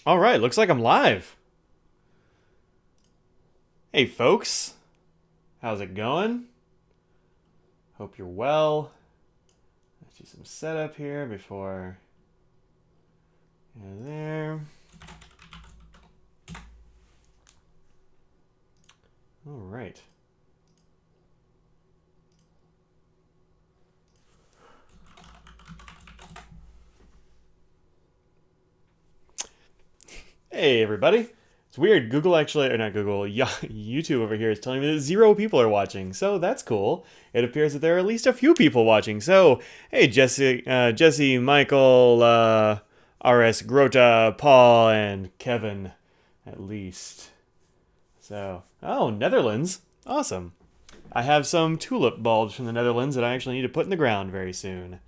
All right, looks like I'm live. Hey, folks. How's it going? Hope you're well. Let's do some setup here before there. All right. Hey, everybody. It's weird. Google actually, or not Google, YouTube over here is telling me that 0 people are watching. So that's cool. It appears that there are at least a few people watching. So, hey, Jesse, Michael, RS, Grota, Paul, and Kevin, at least. So, oh, Netherlands. Awesome. I have some tulip bulbs from the Netherlands that I actually need to put in the ground very soon.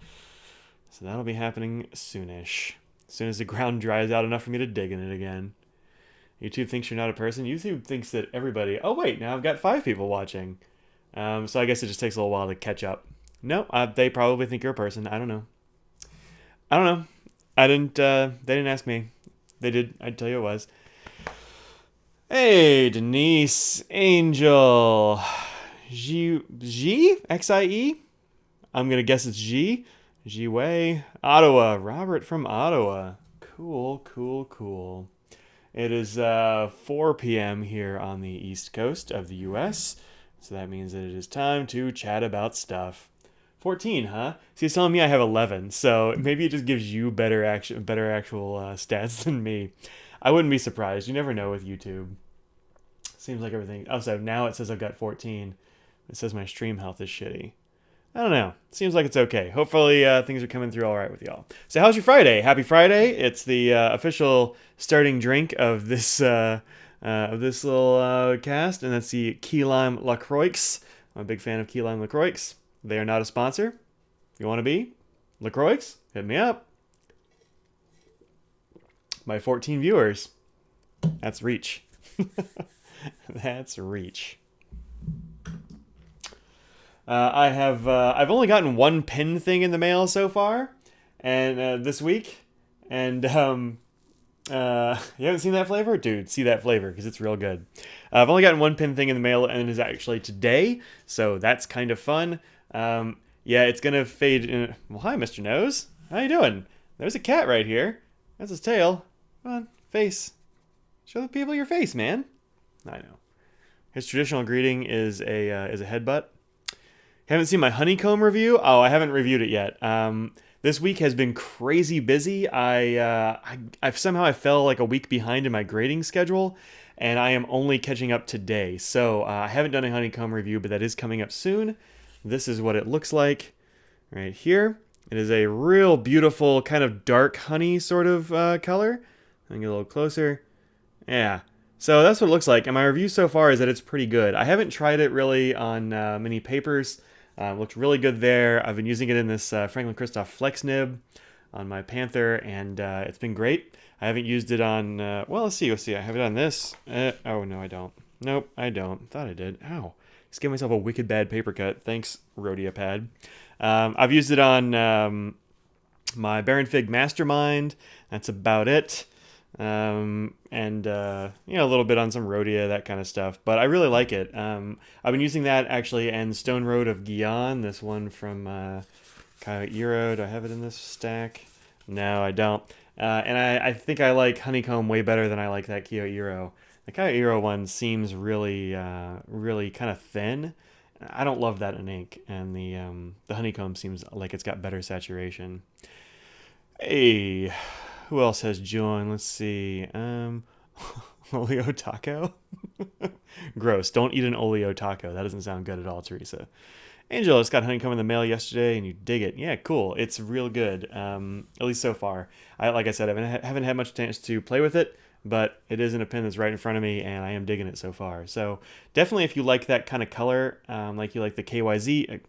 So that'll be happening soonish. As soon as the ground dries out enough for me to dig in it again. YouTube thinks you're not a person. YouTube thinks that everybody. Oh wait, now I've got 5 people watching. So I guess it just takes a little while to catch up. No, they probably think you're a person. I don't know. I don't know. I didn't. They didn't ask me. They did. I'd tell you it was. Hey, Denise, Angel, Xie. I'm gonna guess it's G. G Way, Ottawa. Robert from Ottawa. Cool, cool, cool. It is 4 p.m. here on the East Coast of the U.S., so that means that it is time to chat about stuff. 14, huh? See, he's telling me I have 11, so maybe it just gives you better actual stats than me. I wouldn't be surprised. You never know with YouTube. Seems like everything. Oh, so now it says I've got 14. It says my stream health is shitty. I don't know. Seems like it's okay. Hopefully things are coming through all right with y'all. So how's your Friday? Happy Friday! It's the official starting drink of this little cast, and that's the Key Lime LaCroix. I'm a big fan of Key Lime LaCroix. They are not a sponsor. If you want to be LaCroix, hit me up. My 14 viewers. That's reach. That's reach. I've only gotten one pin thing in the mail so far, and this week, and you haven't seen that flavor, dude? See that flavor because it's real good. I've only gotten one pin thing in the mail, and it is actually today, so that's kind of fun. Yeah, it's gonna fade in. Well, hi, Mr. Nose. How you doing? There's a cat right here. That's his tail. Come on, face. Show the people your face, man. I know. His traditional greeting is a headbutt. Haven't seen my Honeycomb review? Oh, I haven't reviewed it yet. This week has been crazy busy. I've somehow I fell like a week behind in my grading schedule, and I am only catching up today. So I haven't done a Honeycomb review, but that is coming up soon. This is what it looks like right here. It is a real beautiful kind of dark honey sort of color. Let me get a little closer. Yeah. So that's what it looks like. And my review so far is that it's pretty good. I haven't tried it really on many papers. Looked really good there. I've been using it in this Franklin Christoph Flex nib on my Panther, and it's been great. I haven't used it on, well, let's see. I have it on this. Oh, no, I don't. Nope, I don't. Thought I did. Ow. Just gave myself a wicked bad paper cut. Thanks, Rhodia Pad. I've used it on my Baron Fig Mastermind. That's about it. And a little bit on some Rhodia, that kind of stuff, but I really like it. I've been using that actually, and Stone Road of Guion, this one from Coyote Eero. Do I have it in this stack? No, I don't. And I think I like Honeycomb way better than I like that Coyote Eero. The Coyote Eero one seems really kind of thin. I don't love that in ink, and the Honeycomb seems like it's got better saturation. Hey, who else has joined? Let's see. Oleo taco? Gross. Don't eat an Oleo taco. That doesn't sound good at all, Teresa. Angel just got Honeycomb in the mail yesterday, and you dig it. Yeah, cool. It's real good, at least so far. Like I said, I haven't had much chance to play with it, but it is in a pen that's right in front of me, and I am digging it so far. So definitely if you like that kind of color, like you like the KWZ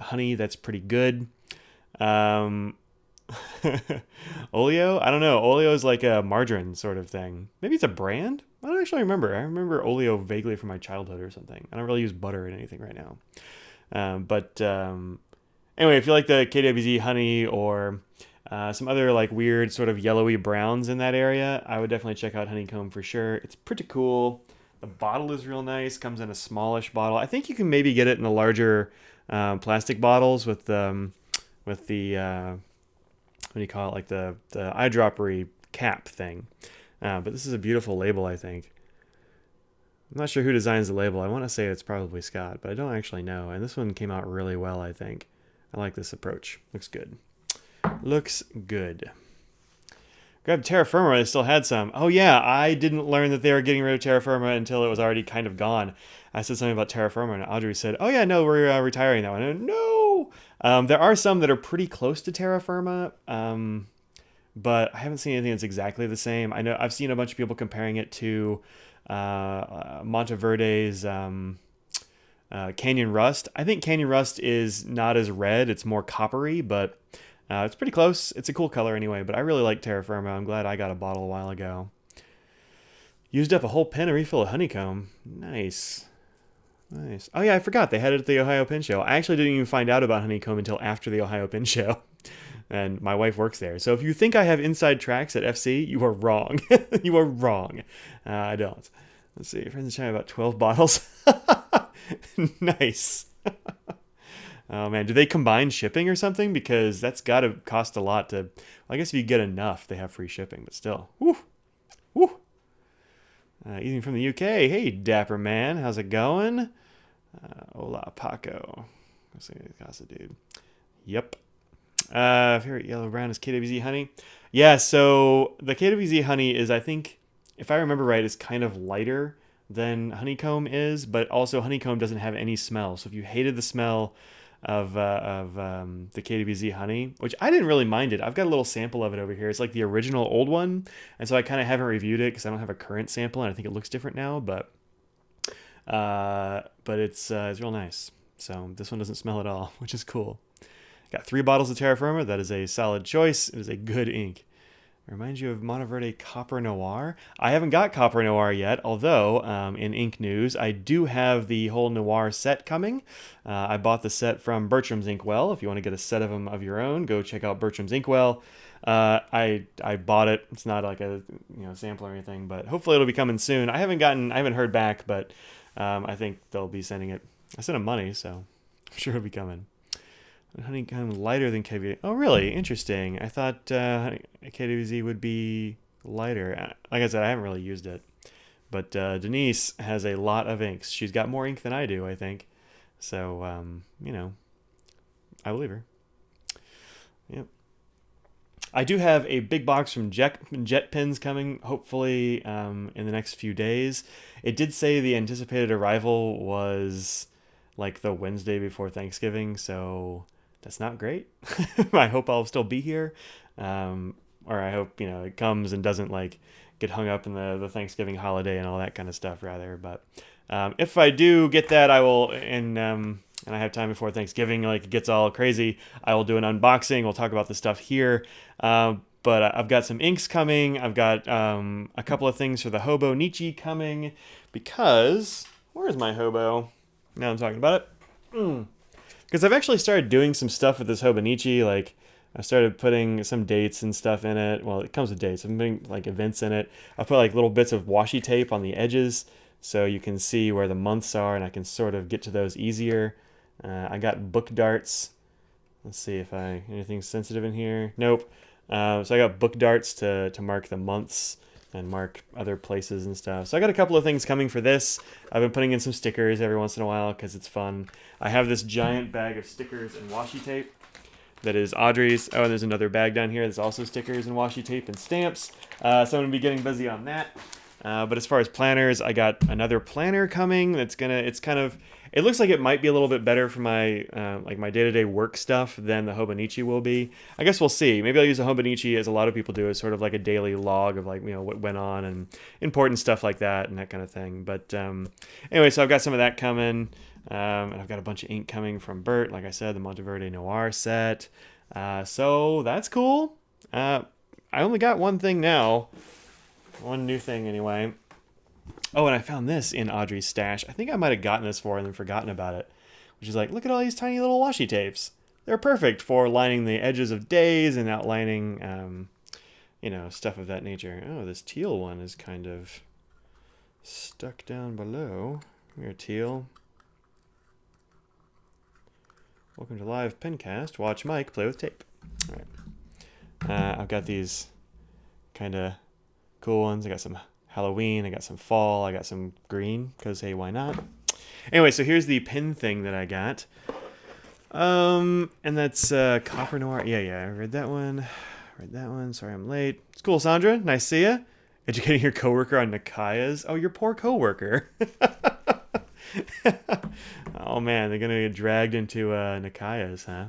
honey, that's pretty good. Oleo? I don't know. Oleo is like a margarine sort of thing. Maybe it's a brand? I don't actually remember. I remember Oleo vaguely from my childhood or something. I don't really use butter in anything right now. But anyway, if you like the KWZ honey or some other like weird sort of yellowy browns in that area, I would definitely check out Honeycomb for sure. It's pretty cool. The bottle is real nice. Comes in a smallish bottle. I think you can maybe get it in the larger plastic bottles with the what do you call it, like the eyedroppery cap thing. But this is a beautiful label, I think. I'm not sure who designs the label. I want to say it's probably Scott, but I don't actually know. And this one came out really well, I think. I like this approach. Looks good. Looks good. Grabbed Terra Firma. I still had some. Oh yeah, I didn't learn that they were getting rid of Terra Firma until it was already kind of gone. I said something about Terra Firma, and Audrey said, "Oh yeah, no, we're retiring that one." And no, there are some that are pretty close to Terra Firma, but I haven't seen anything that's exactly the same. I know I've seen a bunch of people comparing it to Monteverde's Canyon Rust. I think Canyon Rust is not as red; it's more coppery, but it's pretty close. It's a cool color anyway, but I really like Terra Firma. I'm glad I got a bottle a while ago. Used up a whole pen to refill a Honeycomb. Nice. Nice. Oh yeah, I forgot. They had it at the Ohio Pen Show. I actually didn't even find out about Honeycomb until after the Ohio Pen Show. And my wife works there. So if you think I have inside tracks at FC, you are wrong. You are wrong. I don't. Let's see. Friends in China, about 12 bottles. Nice. Oh man, do they combine shipping or something? Because that's got to cost a lot to... Well, I guess if you get enough, they have free shipping, but still. Woo! Woo! Eating from the UK. Hey, Dapper Man. How's it going? Hola, Paco. Let's see Casa dude. Yep. Favorite yellow brown is KWZ honey. Yeah, so the KWZ honey is, I think, if I remember right, is kind of lighter than Honeycomb is, but also Honeycomb doesn't have any smell. So if you hated the smell of the KWZ honey, which I didn't really mind it. I've got a little sample of it over here. It's like the original old one, and so I kind of haven't reviewed it because I don't have a current sample, and I think it looks different now. But it's real nice. So this one doesn't smell at all, which is cool. Got 3 bottles of Terra Firma. That is a solid choice. It is a good ink. It reminds you of Monteverde Copper Noir. I haven't got Copper Noir yet, although in ink news, I do have the whole Noir set coming. I bought the set from Bertram's Inkwell. If you want to get a set of them of your own, go check out Bertram's Inkwell. I bought it. It's not like a sample or anything, but hopefully it'll be coming soon. I haven't heard back, but I think they'll be sending it. I sent them money, so I'm sure it'll be coming. Honeycomb lighter than KWZ. Oh, really? Interesting. I thought KWZ would be lighter. Like I said, I haven't really used it. But Denise has a lot of inks. She's got more ink than I do, I think. So, I believe her. Yep. I do have a big box from Jet Pens coming, hopefully, in the next few days. It did say the anticipated arrival was like the Wednesday before Thanksgiving, so... That's not great. I hope I'll still be here. Or I hope, it comes and doesn't like get hung up in the Thanksgiving holiday and all that kind of stuff rather. But if I do get that, I will, and I have time before Thanksgiving, like it gets all crazy, I will do an unboxing. We'll talk about the stuff here. But I've got some inks coming. I've got a couple of things for the Hobo Nietzsche coming because, where's my Hobo? Now I'm talking about it. Because I've actually started doing some stuff with this Hobonichi. Like, I started putting some dates and stuff in it. Well, it comes with dates. I'm putting, like, events in it. I put, like, little bits of washi tape on the edges so you can see where the months are, and I can sort of get to those easier. I got book darts. Let's see if anything sensitive in here. Nope. So I got book darts to mark the months and mark other places and stuff. So I got a couple of things coming for this. I've been putting in some stickers every once in a while because it's fun. I have this giant bag of stickers and washi tape that is Audrey's. Oh, and there's another bag down here that's also stickers and washi tape and stamps. So I'm going to be getting busy on that. But as far as planners, I got another planner coming. It looks like it might be a little bit better for my my day-to-day work stuff than the Hobonichi will be. I guess we'll see. Maybe I'll use the Hobonichi, as a lot of people do, as sort of like a daily log of what went on and important stuff like that and that kind of thing. But anyway, so I've got some of that coming. And I've got a bunch of ink coming from Bert, like I said, the Monteverde Noir set. So that's cool. I only got one thing now. One new thing anyway. Oh, and I found this in Audrey's stash. I think I might have gotten this for her and then forgotten about it. Which is like, look at all these tiny little washi tapes. they're perfect for lining the edges of days and outlining, stuff of that nature. Oh, this teal one is kind of stuck down below. Here, teal. Welcome to live pencast. Watch Mike play with tape. All right. I've got these kind of cool ones. I got some Halloween. I got some fall. I got some green because, hey, why not? Anyway, so here's the pen thing that I got. And that's Copper Noir. Yeah, I read that one. Sorry I'm late. It's cool, Sandra. Nice to see ya. Educating your coworker on Nikayas. Oh, your poor coworker. Oh man, they're gonna get dragged into Nikayas, huh?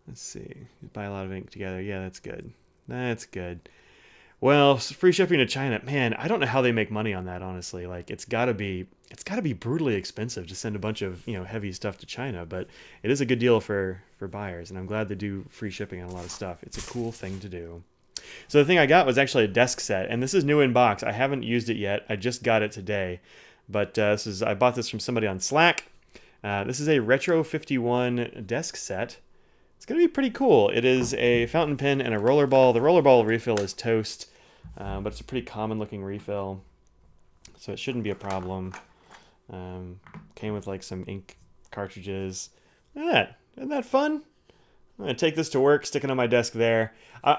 Let's see. Buy a lot of ink together. Yeah, that's good. That's good. Well, free shipping to China. Man, I don't know how they make money on that, honestly. Like, it's gotta be brutally expensive to send a bunch of heavy stuff to China, but it is a good deal for buyers, and I'm glad they do free shipping on a lot of stuff. It's a cool thing to do. So the thing I got was actually a desk set, and this is new in box. I haven't used it yet. I just got it today, but I bought this from somebody on Slack. This is a Retro 51 desk set. It's going to be pretty cool. It is a fountain pen and a rollerball. The rollerball refill is toast, but it's a pretty common looking refill, so it shouldn't be a problem. Came with like some ink cartridges. Look at that. Isn't that fun? I'm going to take this to work, stick it on my desk there.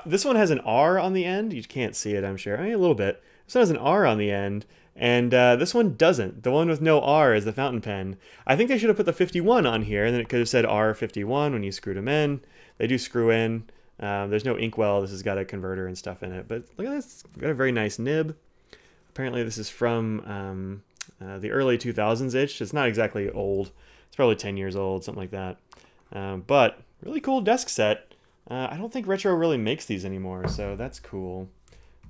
This one has an R on the end. You can't see it, I'm sure. I mean, a little bit. This one has an R on the end, and this one doesn't. The one with no R is the fountain pen. I think they should have put the 51 on here, and then it could have said R51 when you screwed them in. They do screw in. There's no inkwell. This has got a converter and stuff in it. But look at this. We've got a very nice nib. Apparently this is from the early 2000s-ish. It's not exactly old. It's probably 10 years old, something like that. But really cool desk set. I don't think Retro really makes these anymore, so that's cool.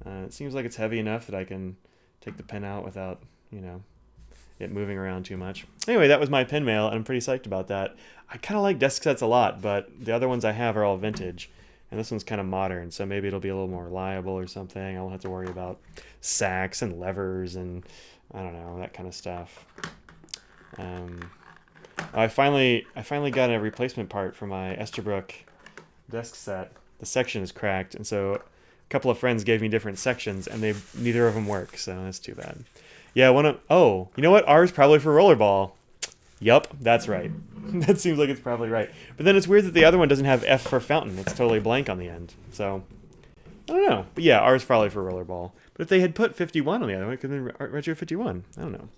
It seems like it's heavy enough that I can take the pen out without, it moving around too much. Anyway, that was my pen mail, and I'm pretty psyched about that. I kind of like desk sets a lot, but the other ones I have are all vintage, and this one's kind of modern, so maybe it'll be a little more reliable or something. I won't have to worry about sacks and levers and, I don't know, that kind of stuff. I finally got a replacement part for my Esterbrook desk set. The section is cracked, and so a couple of friends gave me different sections, and neither of them work, so that's too bad. Yeah, oh, you know what? R is probably for rollerball. Yup, that's right. That seems like it's probably right. But then it's weird that the other one doesn't have F for fountain. It's totally blank on the end. So, I don't know. But yeah, R is probably for rollerball. But if they had put 51 on the other one, it could have been Retro 51. I don't know.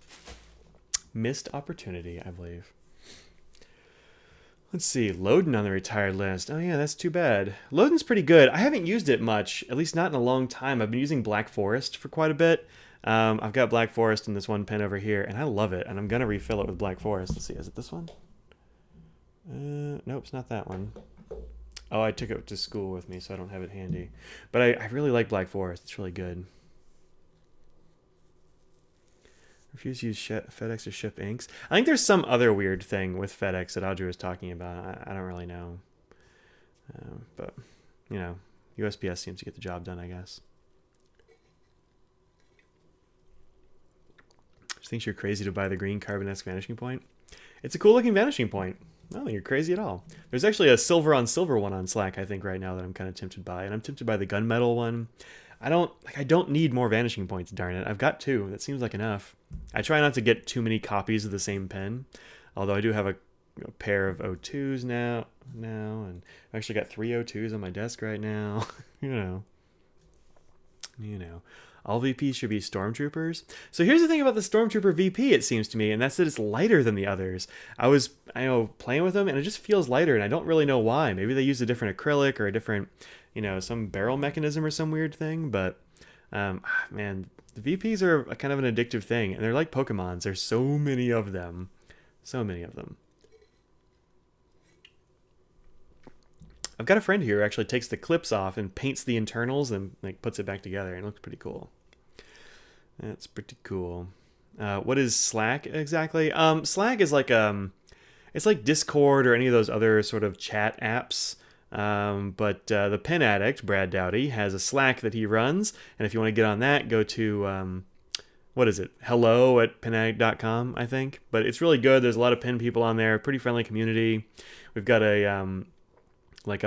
Missed opportunity, I believe. Let's see, Loden on the retired list. Oh yeah, that's too bad. Loden's pretty good. I haven't used it much, at least not in a long time. I've been using Black Forest for quite a bit. I've got Black Forest in this one pen over here, and I love it, and I'm going to refill it with Black Forest. Let's see, is it this one? Nope, it's not that one. Oh, I took it to school with me, so I don't have it handy. But I really like Black Forest. It's really good. Refuse to use FedEx to ship inks. I think there's some other weird thing with FedEx that Audrey was talking about. I don't really know. But, USPS seems to get the job done, I guess. She thinks you're crazy to buy the green Carbonesque Vanishing Point. It's a cool looking Vanishing Point. I don't think you're crazy at all. There's actually a silver on silver one on Slack, I think, right now that I'm kind of tempted by. And I'm tempted by the gunmetal one. I don't need more Vanishing Points, darn it. I've got 2. That seems like enough. I try not to get too many copies of the same pen. Although I do have a pair of O2s now, and I've actually got 3 O2s on my desk right now. you know. All VPs should be Stormtroopers. So here's the thing about the Stormtrooper VP, it seems to me, and that's that it's lighter than the others. I was playing with them, and it just feels lighter, and I don't really know why. Maybe they use a different acrylic or a different, some barrel mechanism or some weird thing, but man, the VPs are kind of an addictive thing, and they're like Pokemons. There's so many of them. So many of them. I've got a friend here who actually takes the clips off and paints the internals and puts it back together, and it looks pretty cool. That's pretty cool. What is Slack exactly? Slack is it's like Discord or any of those other sort of chat apps. But the Pen Addict, Brad Dowdy, has a Slack that he runs, and if you want to get on that, go to what is it? Hello at penaddict.com, I think. But it's really good. There's a lot of pen people on there. Pretty friendly community. We've got a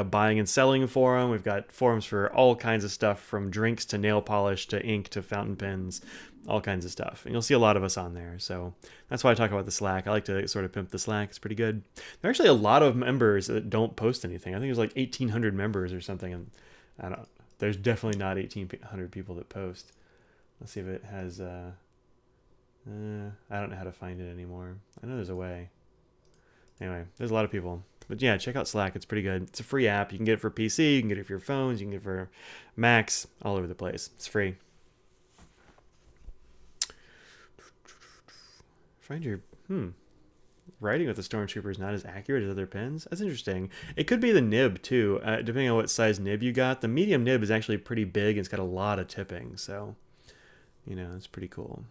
buying and selling forum. We've got forums for all kinds of stuff, from drinks to nail polish to ink to fountain pens, all kinds of stuff. And you'll see a lot of us on there. So that's why I talk about the Slack. I like to sort of pimp the Slack. It's pretty good. There are actually a lot of members that don't post anything. I think there's like 1,800 members or something. And I don't. There's definitely not 1,800 people that post. Let's see if it has. I don't know how to find it anymore. I know there's a way. Anyway, there's a lot of people. But yeah, check out Slack. It's pretty good. It's a free app. You can get it for PC. You can get it for your phones. You can get it for Macs. All over the place. It's free. Find your... Writing with the Stormtrooper is not as accurate as other pens. That's interesting. It could be the nib, too. Depending on what size nib you got. The medium nib is actually pretty big. And it's got a lot of tipping. So, it's pretty cool.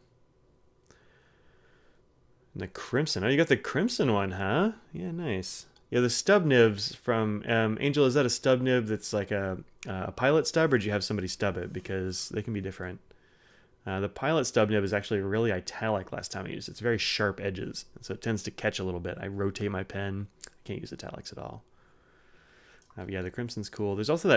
And the Crimson. Oh, you got the Crimson one, huh? Yeah, nice. Yeah, the stub nibs from Angel, is that a stub nib that's like a pilot stub, or do you have somebody stub it? Because they can be different. The pilot stub nib is actually really italic last time I used it. It's very sharp edges, so it tends to catch a little bit. I rotate my pen. I can't use italics at all. Yeah, the Crimson's cool. There's also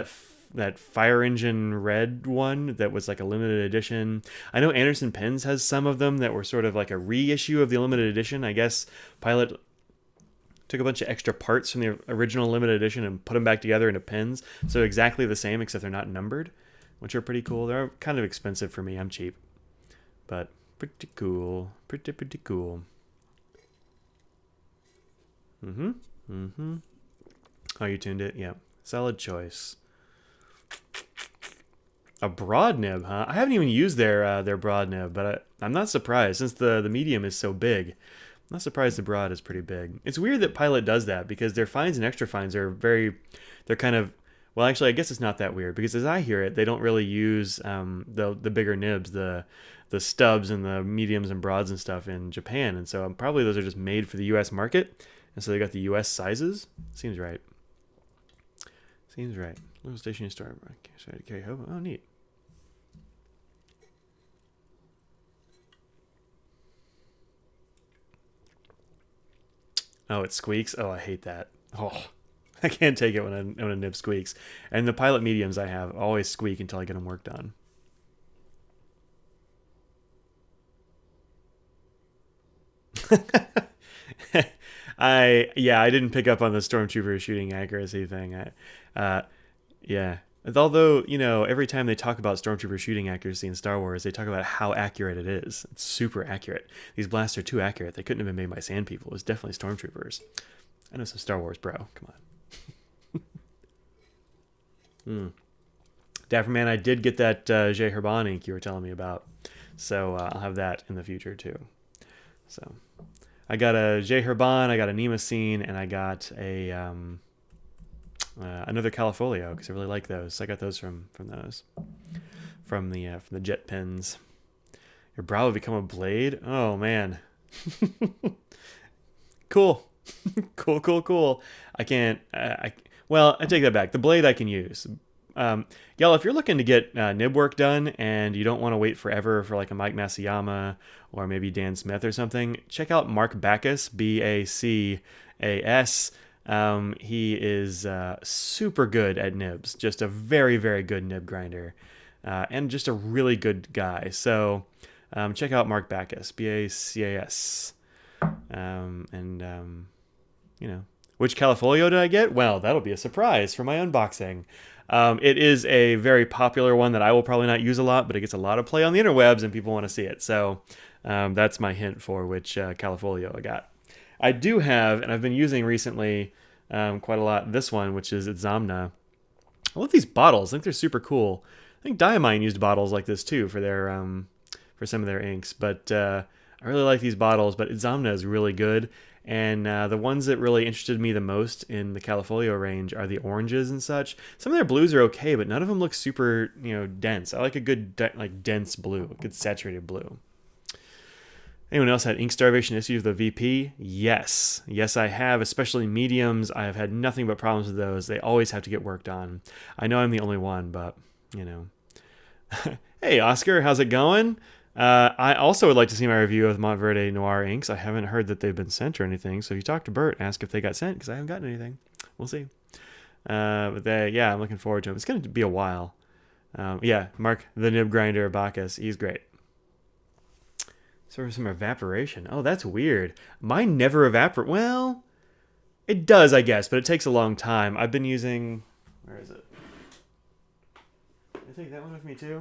that Fire Engine red one that was like a limited edition. I know Anderson Pens has some of them that were sort of like a reissue of the limited edition. I guess Pilot took a bunch of extra parts from the original limited edition and put them back together into pens. So exactly the same, except they're not numbered, which are pretty cool. They're kind of expensive for me. I'm cheap. But pretty cool. Pretty cool. Oh, you tuned it? Yeah. Solid choice. A broad nib, huh? I haven't even used their broad nib, but I'm not surprised since the medium is so big. I'm not surprised the broad is pretty big. It's weird that Pilot does that because their fines and extra fines are they're kind of, well, actually, I guess it's not that weird because as I hear it, they don't really use the bigger nibs, the stubs and the mediums and broads and stuff in Japan. And so probably those are just made for the U.S. market. And so they got the U.S. sizes. Seems right. Seems right. Little stationery store. Sorry to carry home. Oh, neat. Oh, it squeaks. Oh, I hate that. Oh, I can't take it when a nib squeaks. And the Pilot mediums I have always squeak until I get them worked on. I didn't pick up on the Stormtrooper shooting accuracy thing. Yeah. Although, every time they talk about Stormtrooper shooting accuracy in Star Wars, they talk about how accurate it is. It's super accurate. These blasts are too accurate. They couldn't have been made by sand people. It was definitely Stormtroopers. I know some Star Wars, bro. Come on. Dapperman, I did get that J. Herban ink you were telling me about. So I'll have that in the future, too. So I got a J. Herban, I got a Nemocene, and I got a... another Califolio because I really like those. I got those from those, from the jet pens. Your brow will become a blade. Oh man, cool, cool. I can't. Well, I take that back. The blade I can use. Y'all, if you're looking to get nib work done and you don't want to wait forever for like a Mike Masayama or maybe Dan Smith or something, check out Mark Backus, Bacas. He is super good at nibs, just a very, very good nib grinder, and just a really good guy. So check out Mark Backus, Bacas. Which Califolio did I get? Well, that'll be a surprise for my unboxing. It is a very popular one that I will probably not use a lot, but it gets a lot of play on the interwebs and people want to see it. So that's my hint for which Califolio I got. I do have, and I've been using recently quite a lot, this one, which is Zamna. I love these bottles. I think they're super cool. I think Diamine used bottles like this too for their for some of their inks. But I really like these bottles, but Zamna is really good. And the ones that really interested me the most in the Califolio range are the oranges and such. Some of their blues are okay, but none of them look super, dense. I like a good, dense blue, a good saturated blue. Anyone else had ink starvation issues with the VP? Yes, I have, especially mediums. I have had nothing but problems with those. They always have to get worked on. I know I'm the only one, but, Hey, Oscar, how's it going? I also would like to see my review of Montverde Noir inks. I haven't heard that they've been sent or anything, so if you talk to Bert, ask if they got sent, because I haven't gotten anything. We'll see. Yeah, I'm looking forward to them. It's going to be a while. Yeah, Mark, the nib grinder Bacchus, he's great. So some evaporation. Oh, that's weird. Mine never evaporate. Well, it does, I guess, but it takes a long time. I've been using... Where is it? Did I take that one with me too?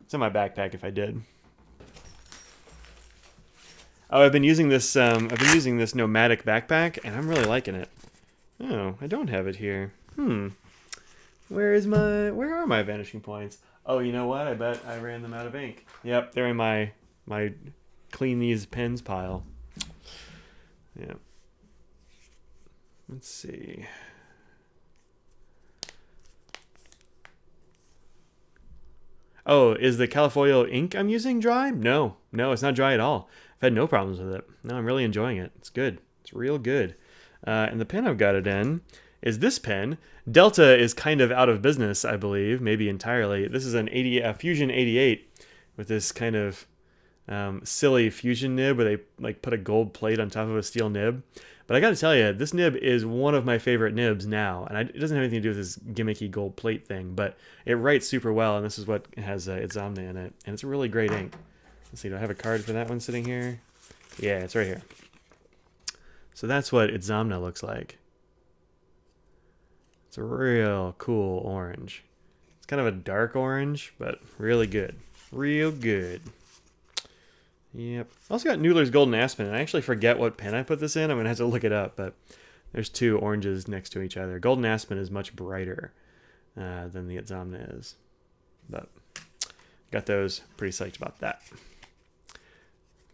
It's in my backpack if I did. Oh, I've been using this nomadic backpack, and I'm really liking it. Oh, I don't have it here. Where are my vanishing points? Oh, you know what? I bet I ran them out of ink. Yep, they're in my clean these pens pile. Yeah. Let's see. Oh, is the Califoil ink I'm using dry? No, it's not dry at all. I've had no problems with it. No, I'm really enjoying it. It's good. It's real good. And the pen I've got it in is this pen. Delta is kind of out of business, I believe, maybe entirely. This is a Fusion 88 with this kind of silly Fusion nib where they like put a gold plate on top of a steel nib. But I got to tell you, this nib is one of my favorite nibs now, and it doesn't have anything to do with this gimmicky gold plate thing, but it writes super well, and this is what has Itzamna in it, and it's a really great ink. Let's see, do I have a card for that one sitting here? Yeah, it's right here. So that's what Itzamna looks like. It's a real cool orange. It's kind of a dark orange, but really good. Real good. Yep. Also got Noodler's Golden Aspen, and I actually forget what pen I put this in. I'm going to have to look it up, but there's two oranges next to each other. Golden Aspen is much brighter than the Itzamna is. But got those. Pretty psyched about that.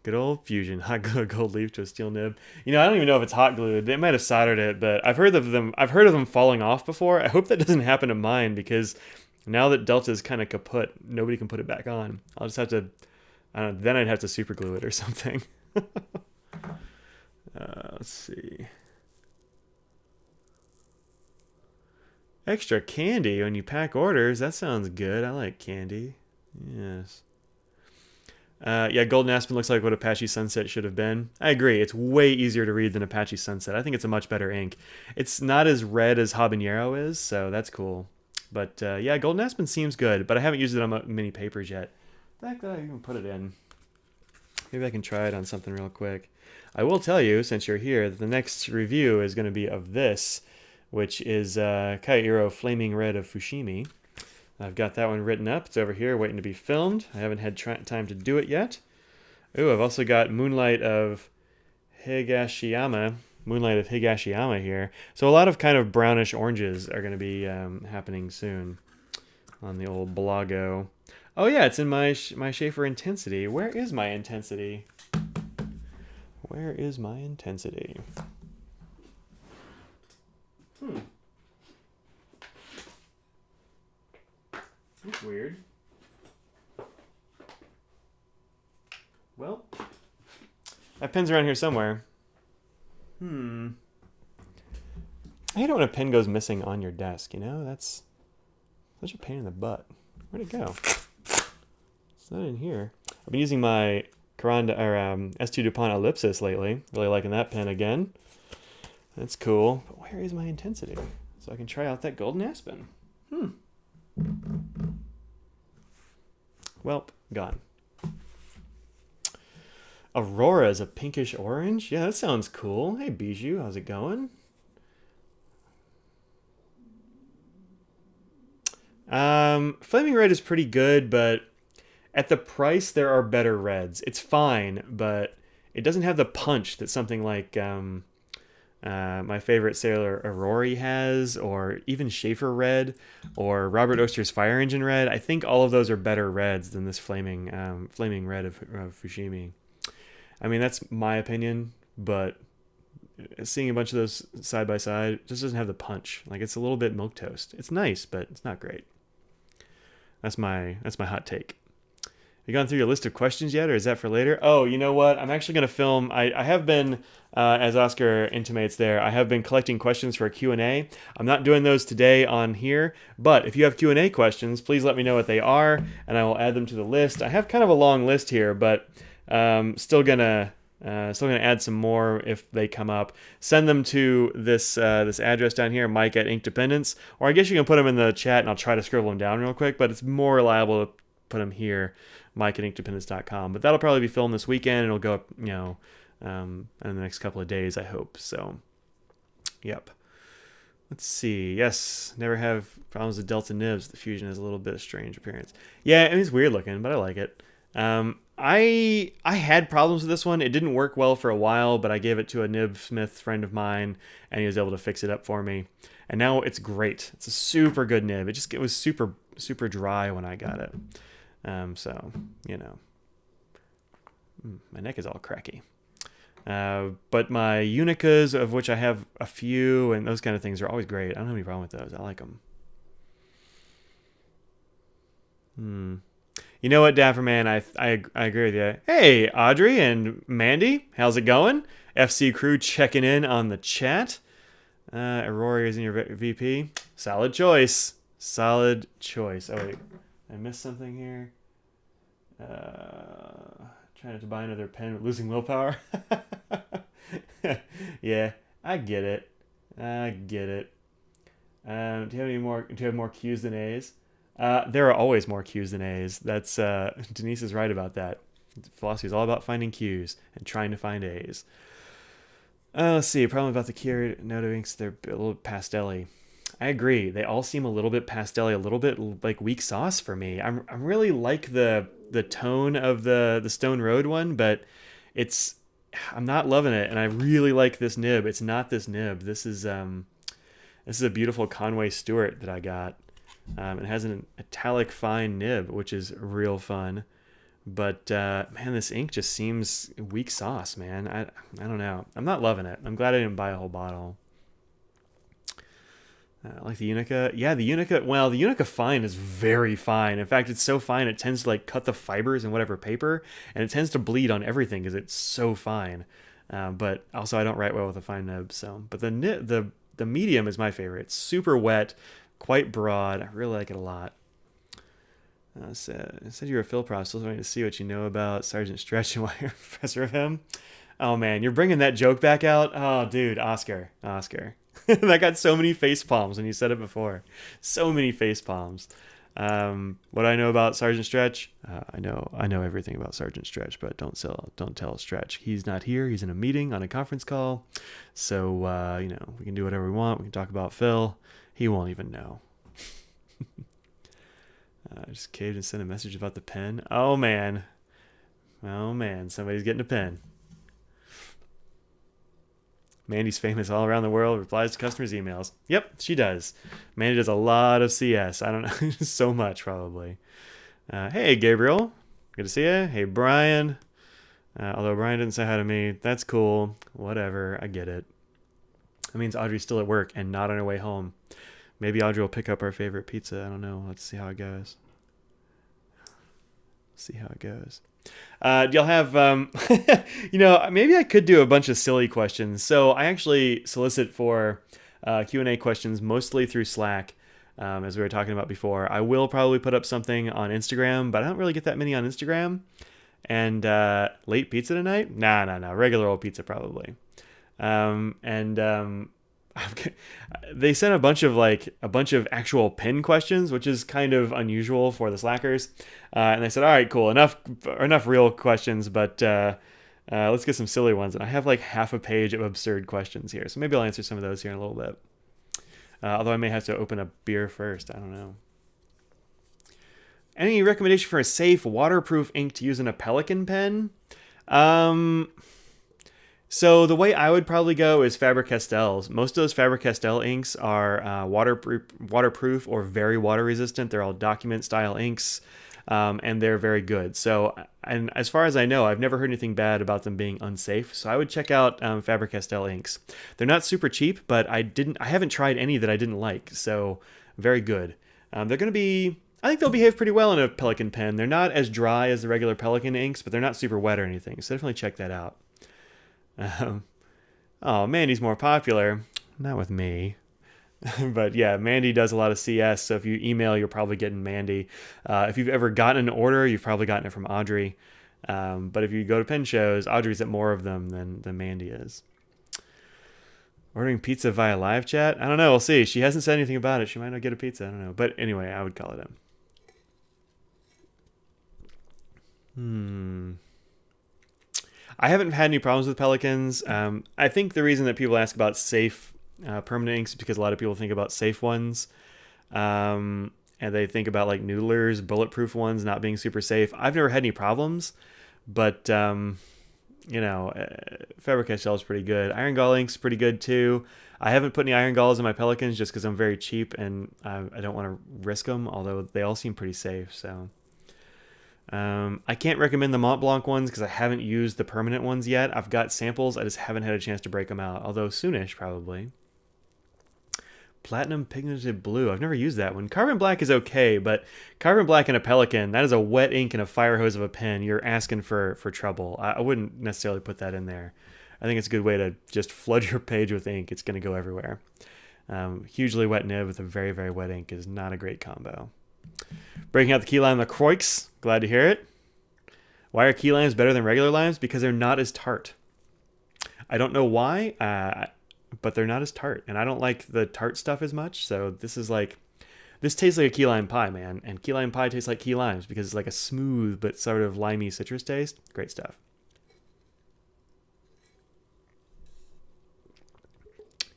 Good old Fusion. Hot glue a gold leaf to a steel nib. You know, I don't even know if it's hot glued. They might have soldered it, but I've heard of them falling off before. I hope that doesn't happen to mine, because now that Delta is kind of kaput, nobody can put it back on. I'll just have to... then I'd have to super glue it or something. Let's see. Extra candy when you pack orders. That sounds good. I like candy. Yes. Yeah, Golden Aspen looks like what Apache Sunset should have been. I agree. It's way easier to read than Apache Sunset. I think it's a much better ink. It's not as red as Habanero is, so that's cool. But yeah, Golden Aspen seems good, but I haven't used it on mini papers yet. The fact that I even put it in. Maybe I can try it on something real quick. I will tell you, since you're here, that the next review is going to be of this, which is Kairo Flaming Red of Fushimi. I've got that one written up. It's over here waiting to be filmed. I haven't had time to do it yet. Ooh, I've also got Moonlight of Higashiyama here. So a lot of kind of brownish oranges are going to be happening soon on the old Blago. Oh yeah, it's in my Schaefer Intensity. Where is my Intensity? Where is my Intensity? That's weird. Well, that pen's around here somewhere. I hate it when a pen goes missing on your desk, you know? That's such a pain in the butt. Where'd it go? It's not in here. I've been using my S2 DuPont Ellipsis lately. Really liking that pen again. That's cool. But where is my Intensity? So I can try out that Golden Aspen. Welp, gone. Aurora is a pinkish orange? Yeah, that sounds cool. Hey, Bijou, how's it going? Flaming Red is pretty good, but at the price, there are better reds. It's fine, but it doesn't have the punch that something like my favorite sailor Aurora has, or even Schaefer Red, or Robert Oster's Fire Engine Red. I think all of those are better reds than this Flaming Red of Fushimi. I mean, that's my opinion, but seeing a bunch of those side by side just doesn't have the punch. Like, it's a little bit milquetoast. It's nice, but it's not great. That's my hot take. you gone through your list of questions yet, or is that for later? Oh, you know what? I'm actually going to film. I have been, as Oscar intimates there, I have been collecting questions for a Q&A. I'm not doing those today on here, but if you have Q&A questions, please let me know what they are, and I will add them to the list. I have kind of a long list here, but still gonna add some more if they come up. Send them to this this address down here, Mike at Inkdependence, or I guess you can put them in the chat and I'll try to scribble them down real quick. But it's more reliable to put them here, Mike at Inkdependence.com. But that'll probably be filmed this weekend and it'll go up, in the next couple of days, I hope. So, yep. Let's see. Yes, never have problems with Delta nibs. The Fusion has a little bit of strange appearance. Yeah, I mean, it's weird looking, but I like it. I had problems with this one. It didn't work well for a while, but I gave it to a nib smith friend of mine, and he was able to fix it up for me. And now it's great. It's a super good nib. It was super super dry when I got it. So my neck is all cracky. But my Unicas, of which I have a few, and those kind of things are always great. I don't have any problem with those. I like them. You know what, Dapperman? I agree with you. Hey, Audrey and Mandy, how's it going? FC Crew checking in on the chat. Aurora is in your VP. Solid choice. Solid choice. Oh, wait. I missed something here. Trying to buy another pen with losing willpower. Yeah, I get it. Do you have more Q's than A's? There are always more Q's than A's. That's Denise is right about that. Philosophy is all about finding Q's and trying to find A's. Let's see. Problem about the cured Noto inks, they're a little pastel-y. I agree. They all seem a little bit pastel-y, a little bit like weak sauce for me. I really like the tone of the Stone Road one, but I'm not loving it, and I really like this nib. It's not this nib. This is a beautiful Conway Stewart that I got. It has an metallic fine nib, which is real fun. But man, this ink just seems weak sauce, man. I don't know. I'm not loving it. I'm glad I didn't buy a whole bottle. I like the Unica. Yeah, the Unica. Well, the Unica fine is very fine. In fact, it's so fine it tends to like cut the fibers in whatever paper, and it tends to bleed on everything because it's so fine. But also, I don't write well with a fine nib. So, but the medium is my favorite. It's super wet, quite broad. I really like it a lot. Said you're a Phil Pro. Still trying to see what you know about Sergeant Stretch and why you're a professor of him. Oh man, you're bringing that joke back out. Oh dude, Oscar. That got so many face palms when you said it before. So many face palms. What I know about Sergeant Stretch, I know everything about Sergeant Stretch, but don't tell Stretch. He's not here. He's in a meeting on a conference call. So we can do whatever we want. We can talk about Phil. He won't even know. I just caved and sent a message about the pen. Oh man, somebody's getting a pen. Mandy's famous all around the world, replies to customers' emails. Yep, she does. Mandy does a lot of CS. I don't know, so much probably. Hey, Gabriel. Good to see you. Hey, Brian. Although Brian didn't say hi to me. That's cool. Whatever, I get it. That means Audrey's still at work and not on her way home. Maybe Audrey will pick up our favorite pizza. I don't know. Let's see how it goes. You'll have, maybe I could do a bunch of silly questions. So I actually solicit for Q&A questions mostly through Slack, as we were talking about before. I will probably put up something on Instagram, but I don't really get that many on Instagram. And late pizza tonight? Nah. Regular old pizza probably. They sent a bunch of actual pin questions, which is kind of unusual for the Slackers. And they said, all right, cool, enough real questions, but let's get some silly ones. And I have like half a page of absurd questions here, so maybe I'll answer some of those here in a little bit. Although I may have to open a beer first. I don't know. Any recommendation for a safe waterproof ink to use in a Pelican pen? So the way I would probably go is Faber-Castells. Most of those Faber-Castell inks are waterproof or very water resistant. They're all document style inks, and they're very good. So, and as far as I know, I've never heard anything bad about them being unsafe. So I would check out Faber-Castell inks. They're not super cheap, but I haven't tried any that I didn't like. So very good. They're going to be, I think they'll behave pretty well in a Pelican pen. They're not as dry as the regular Pelican inks, but they're not super wet or anything. So definitely check that out. Oh, Mandy's more popular. Not with me. But yeah, Mandy does a lot of CS, so if you email, you're probably getting Mandy. If you've ever gotten an order, you've probably gotten it from Audrey. But if you go to pen shows, Audrey's at more of them than Mandy is. Ordering pizza via live chat? I don't know. We'll see. She hasn't said anything about it. She might not get a pizza. I don't know. But anyway, I would call it in. I haven't had any problems with Pelicans. I think the reason that people ask about safe permanent inks is because a lot of people think about safe ones. And they think about like noodlers, bulletproof ones not being super safe. I've never had any problems, but Faber-Castell is pretty good. Iron Gall ink's pretty good too. I haven't put any Iron Galls in my Pelicans just because I'm very cheap and I don't want to risk them, although they all seem pretty safe. So I can't recommend the Mont Blanc ones because I haven't used the permanent ones yet. I've got samples. I just haven't had a chance to break them out, although soonish probably. Platinum Pigmented Blue. I've never used that one. Carbon Black is okay, but Carbon Black in a Pelican, that is a wet ink and a fire hose of a pen. You're asking for trouble. I wouldn't necessarily put that in there. I think it's a good way to just flood your page with ink. It's going to go everywhere. Hugely wet nib with a very, very wet ink is not a great combo. Breaking out the key lime LaCroix. Glad to hear it. Why are key limes better than regular limes? Because they're not as tart. I don't know why, but they're not as tart. And I don't like the tart stuff as much. So this tastes like a key lime pie, man. And key lime pie tastes like key limes because it's like a smooth but sort of limey citrus taste. Great stuff.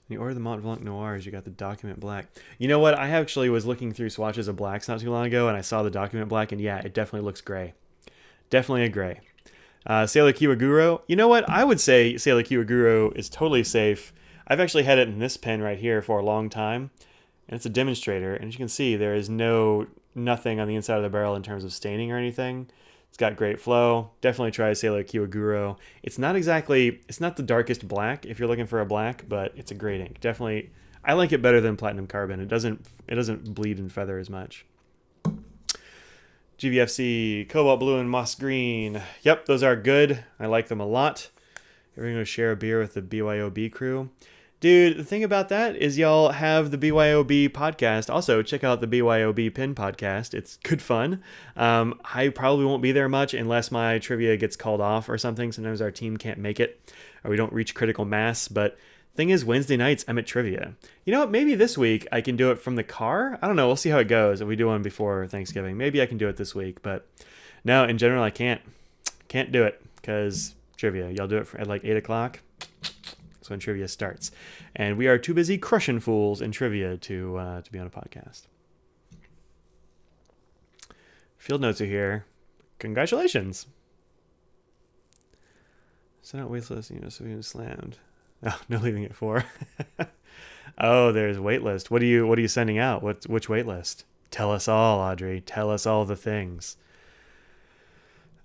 When you order the Mont Blanc Noirs, you got the Document Black. You know what? I actually was looking through swatches of blacks not too long ago, and I saw the Document Black, and yeah, it definitely looks gray. Definitely a gray. Sailor Kiwaguro. You know what? I would say Sailor Kiwaguro is totally safe. I've actually had it in this pen right here for a long time, and it's a demonstrator, and as you can see, there is nothing on the inside of the barrel in terms of staining or anything. It's got great flow. Definitely try Sailor Kiwaguro. It's not the darkest black if you're looking for a black, but it's a great ink. Definitely, I like it better than Platinum Carbon. It doesn't bleed and feather as much. GVFC, Cobalt Blue and Moss Green. Yep, those are good. I like them a lot. We're going to share a beer with the BYOB crew. Dude, the thing about that is y'all have the BYOB podcast. Also, check out the BYOB Pin podcast. It's good fun. I probably won't be there much unless my trivia gets called off or something. Sometimes our team can't make it or we don't reach critical mass. But thing is, Wednesday nights, I'm at trivia. You know what? Maybe this week I can do it from the car. I don't know. We'll see how it goes. If we do one before Thanksgiving, maybe I can do it this week. But no, in general, I can't do it because trivia. Y'all do it at like 8 o'clock. That's when trivia starts. And we are too busy crushing fools in trivia to be on a podcast. Field notes are here. Congratulations. Send out waitlist, so we slammed. Oh, no leaving it for. Oh, there's waitlist. What are you sending out? Which waitlist? Tell us all, Audrey. Tell us all the things.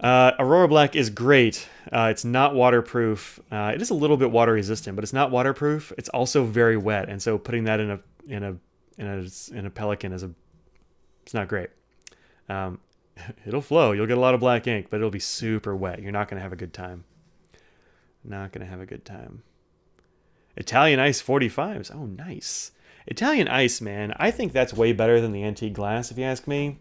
Aurora Black is great. It's not waterproof. It is a little bit water resistant, but it's not waterproof. It's also very wet, and so putting that in a Pelican it's not great. It'll flow. You'll get a lot of black ink, but it'll be super wet. You're not going to have a good time. Not going to have a good time. Italian Ice 45s. Oh, nice. Italian Ice, man. I think that's way better than the antique glass, if you ask me.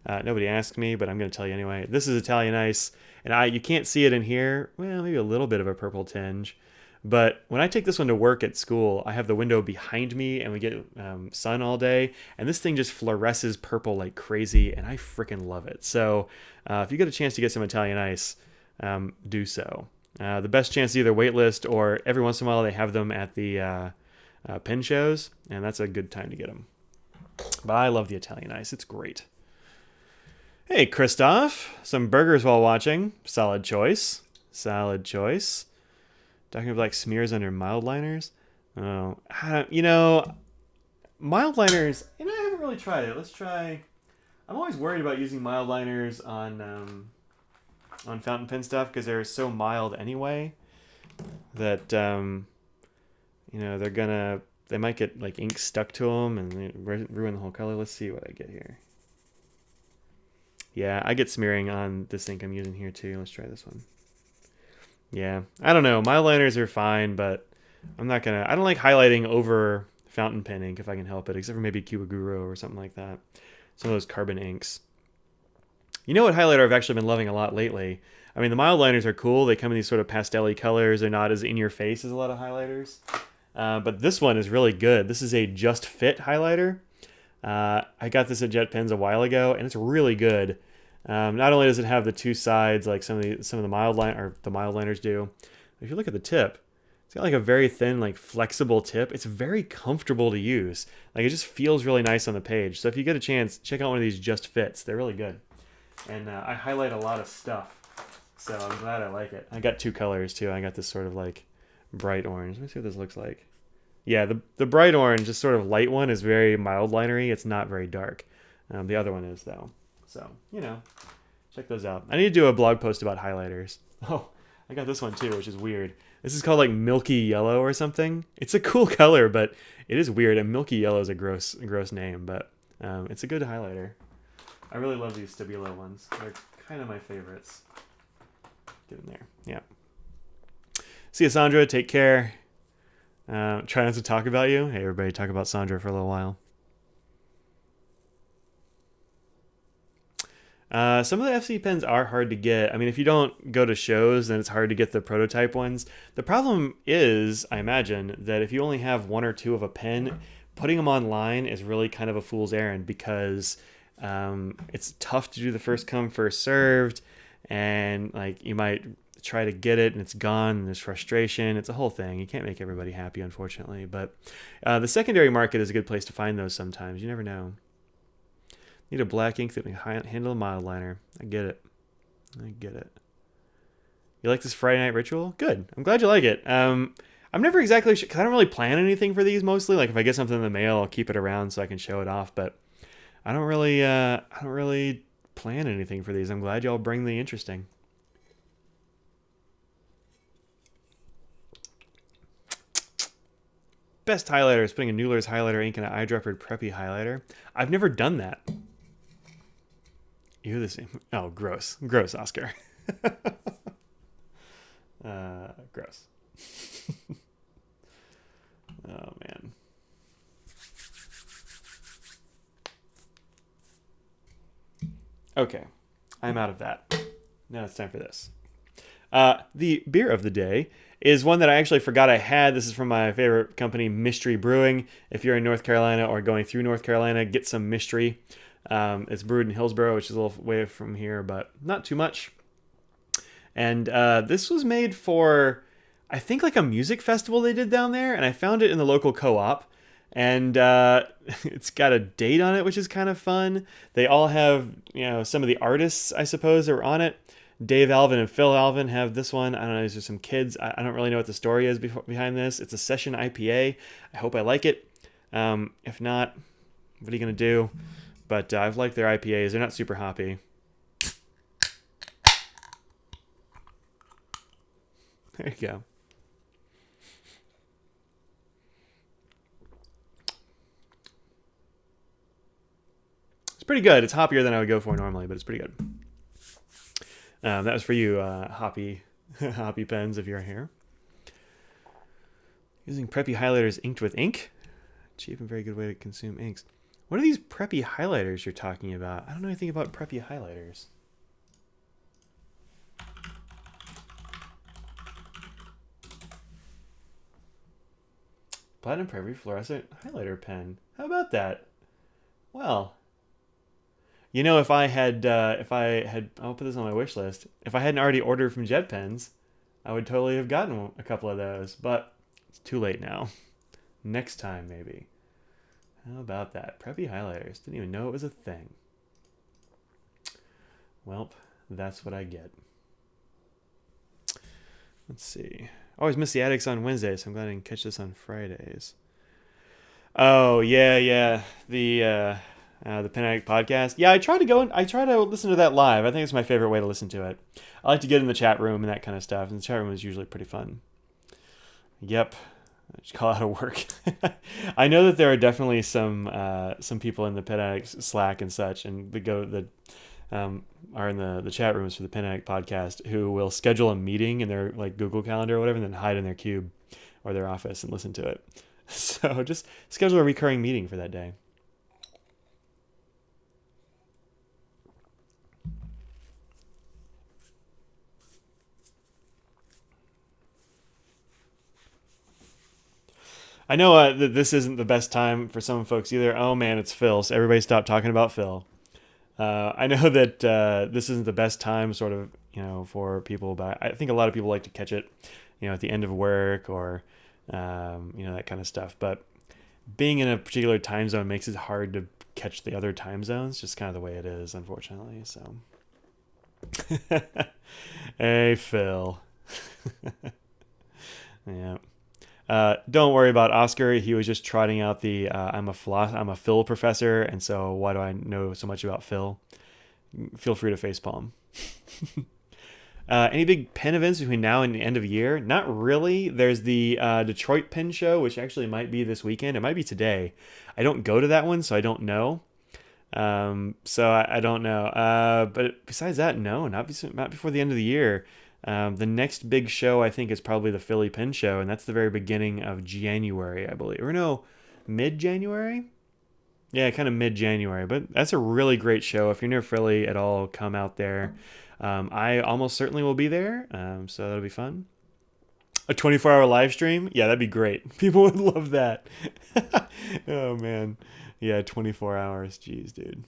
Nobody asked me, but I'm going to tell you anyway. This is Italian Ice, and you can't see it in here. Well, maybe a little bit of a purple tinge. But when I take this one to work at school, I have the window behind me, and we get sun all day. And this thing just fluoresces purple like crazy, and I freaking love it. So if you get a chance to get some Italian Ice, do so. The best chance is either waitlist or every once in a while they have them at the pen shows, and that's a good time to get them. But I love the Italian Ice. It's great. Hey, Christoph. Some burgers while watching. Solid choice. Solid choice. Talking about like smears under mild liners. Oh, mild liners. I haven't really tried it. Let's try. I'm always worried about using mild liners on fountain pen stuff because they're so mild anyway that they might get like ink stuck to them and ruin the whole color. Let's see what I get here. Yeah, I get smearing on this ink I'm using here too. Let's try this one. Yeah, I don't know. My liners are fine, but I don't like highlighting over fountain pen ink if I can help it, except for maybe Kubaguro or something like that. Some of those carbon inks. You know what highlighter I've actually been loving a lot lately? I mean, the mild liners are cool. They come in these sort of pastel-y colors. They're not as in your face as a lot of highlighters. But this one is really good. This is a Just Fit highlighter. I got this at Jet Pens a while ago, and it's really good. Not only does it have the two sides like some of the mild liners do, but if you look at the tip, it's got like a very thin, like flexible tip. It's very comfortable to use. Like it just feels really nice on the page. So if you get a chance, check out one of these Just Fits. They're really good. And I highlight a lot of stuff, so I'm glad I like it. I got two colors too. I got this sort of like bright orange. Let me see what this looks like. Yeah, the bright orange, just sort of light one, is very mild linery. It's not very dark. The other one is though. So, check those out. I need to do a blog post about highlighters. Oh, I got this one too, which is weird. This is called like Milky Yellow or something. It's a cool color, but it is weird. And Milky Yellow is a gross name, but it's a good highlighter. I really love these Stabilo ones. They're kind of my favorites. Get in there. Yeah. See you, Sandra. Take care. Try not to talk about you. Hey, everybody, talk about Sandra for a little while. Some of the FC pens are hard to get. I mean, if you don't go to shows, then it's hard to get the prototype ones. The problem is, I imagine, that if you only have one or two of a pen, putting them online is really kind of a fool's errand because it's tough to do the first come, first served, and like you might try to get it and it's gone and there's frustration. It's a whole thing. You can't make everybody happy, unfortunately, but the secondary market is a good place to find those sometimes. You never know. Need a black ink that can handle a mild liner. I get it. You like this Friday night ritual? Good. I'm glad you like it. I'm never exactly sure because I don't really plan anything for these mostly. Like if I get something in the mail, I'll keep it around so I can show it off. But I don't really plan anything for these. I'm glad y'all bring the interesting. Best highlighter is putting a Newler's highlighter ink in an eyedropper preppy highlighter. I've never done that. Ew, this. Oh, gross. Gross, Oscar. Gross. Oh, man. Okay. I'm out of that. Now it's time for this. The beer of the day is one that I actually forgot I had. This is from my favorite company, Mystery Brewing. If you're in North Carolina or going through North Carolina, get some Mystery. It's brewed in Hillsboro, which is a little way from here, but not too much. And this was made for, I think, like a music festival they did down there, and I found it in the local co-op. And it's got a date on it, which is kind of fun. They all have, some of the artists, I suppose, that were on it. Dave Alvin and Phil Alvin have this one. I don't know, these are some kids. I don't really know what the story is behind this. It's a session IPA. I hope I like it. If not, what are you going to do? But I've liked their IPAs. They're not super hoppy. There you go. It's pretty good. It's hoppier than I would go for normally, but it's pretty good. That was for you, hoppy pens, if you're here. Using preppy highlighters inked with ink. Cheap and very good way to consume inks. What are these preppy highlighters you're talking about? I don't know anything about preppy highlighters. Platinum Preppy fluorescent highlighter pen. How about that? Well, if I had, I'll put this on my wish list. If I hadn't already ordered from Jet Pens, I would totally have gotten a couple of those. But it's too late now. Next time, maybe. How about that? Preppy highlighters. Didn't even know it was a thing. Welp, that's what I get. Let's see. I always miss the attics on Wednesdays, so I'm glad I didn't catch this on Fridays. Oh, yeah. The Pen Addict podcast. Yeah, I try to listen to that live. I think it's my favorite way to listen to it. I like to get in the chat room and that kind of stuff, and the chat room is usually pretty fun. Yep. I just call out of work. I know that there are definitely some people in the Pen Addict Slack and such, and are in the chat rooms for the Pen Addict podcast who will schedule a meeting in their like Google Calendar or whatever, and then hide in their cube or their office and listen to it. So just schedule a recurring meeting for that day. I know that this isn't the best time for some folks either. Oh man, it's Phil. So everybody stop talking about Phil. I know that this isn't the best time, sort of, for people, but I think a lot of people like to catch it, at the end of work or, that kind of stuff. But being in a particular time zone makes it hard to catch the other time zones. Just kind of the way it is, unfortunately. So, hey, Phil. Yeah. Don't worry about Oscar. He was just trotting out the I'm a Phil professor, and so why do I know so much about Phil? Feel free to facepalm. Any big pen events between now and the end of the year? Not really. There's the Detroit Pen Show, which actually might be this weekend. It might be today. I don't go to that one, so I don't know. So I don't know. But besides that, no, not before the end of the year. The next big show, I think, is probably the Philly Pen Show, and that's the very beginning of January, I believe. Or no, mid-January? Yeah, kind of mid-January. But that's a really great show. If you're near Philly at all, come out there. I almost certainly will be there, so that'll be fun. A 24-hour live stream? Yeah, that'd be great. People would love that. Oh, man. Yeah, 24 hours. Jeez, dude.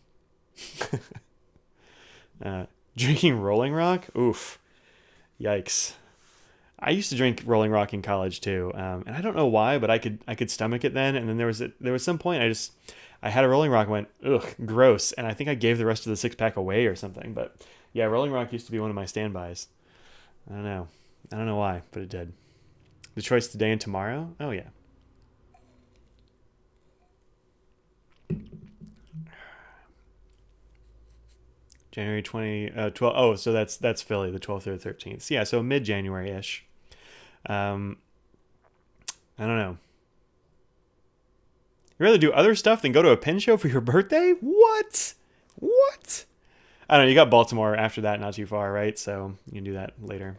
Drinking Rolling Rock? Oof. Yikes. I used to drink Rolling Rock in college too, and I don't know why, but I could stomach it then. And then there was some point I had a Rolling Rock and went, ugh, gross, and I think I gave the rest of the 6-pack away or something. But yeah, Rolling Rock used to be one of my standbys. I don't know why, but it did. The choice today and tomorrow? Oh yeah. January 12. Oh, so that's Philly, the 12th or 13th. So yeah, so mid-January-ish. I don't know. You'd rather do other stuff than go to a pen show for your birthday? What? I don't know. You got Baltimore after that, not too far, right? So you can do that later.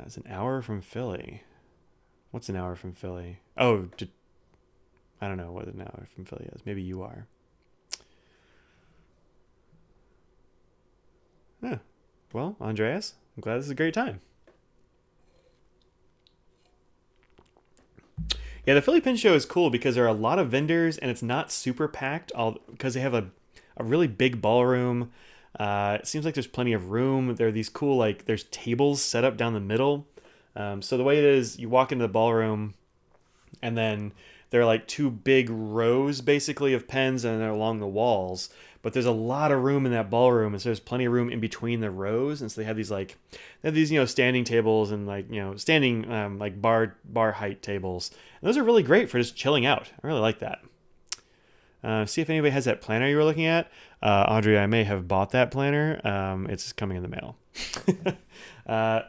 It's an hour from Philly. What's an hour from Philly? Oh, I don't know what an hour from Philly is. Maybe you are. Yeah. Well, Andreas, I'm glad this is a great time. Yeah, the Philly Pen Show is cool because there are a lot of vendors and it's not super packed because they have a really big ballroom. It seems like there's plenty of room. There are these cool, there's tables set up down the middle. So the way it is, you walk into the ballroom and then there are two big rows basically of pens and they're along the walls. But there's a lot of room in that ballroom, and so there's plenty of room in between the rows, and so they have these standing tables and standing bar height tables. And those are really great for just chilling out. I really like that. See if anybody has that planner you were looking at. Audrey, I may have bought that planner. It's coming in the mail.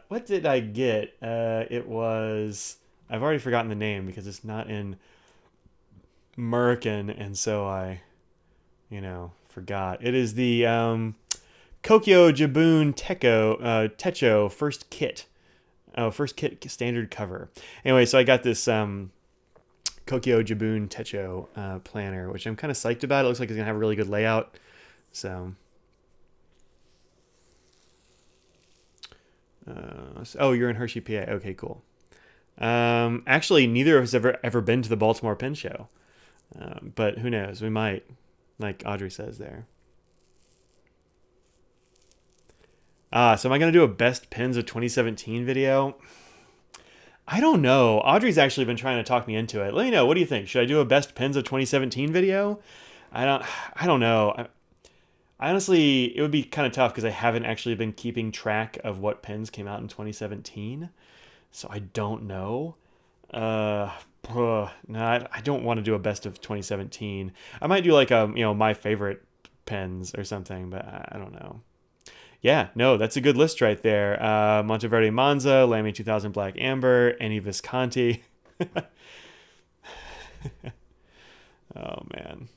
What did I get? It was, I've already forgotten the name because it's not in Merkin, and so I forgot. It is the Kokyo Jabun Techo first kit. Oh, first kit standard cover. Anyway, so I got this Kokyo Jabun Techo planner, which I'm kind of psyched about. It looks like it's going to have a really good layout. So, oh, you're in Hershey, PA. Okay, cool. Actually, neither of us have ever been to the Baltimore Pen Show. But who knows? We might. Like Audrey says there. So am I going to do a best pens of 2017 video? I don't know. Audrey's actually been trying to talk me into it. Let me know. What do you think? Should I do a best pens of 2017 video? I don't know. Honestly, it would be kind of tough because I haven't actually been keeping track of what pens came out in 2017. So I don't know. No, I don't want to do a best of 2017. I might do my favorite pens or something, but I don't know. Yeah, no, that's a good list right there. Monteverde Monza, Lamy 2000 Black Amber, Annie Visconti. Oh man.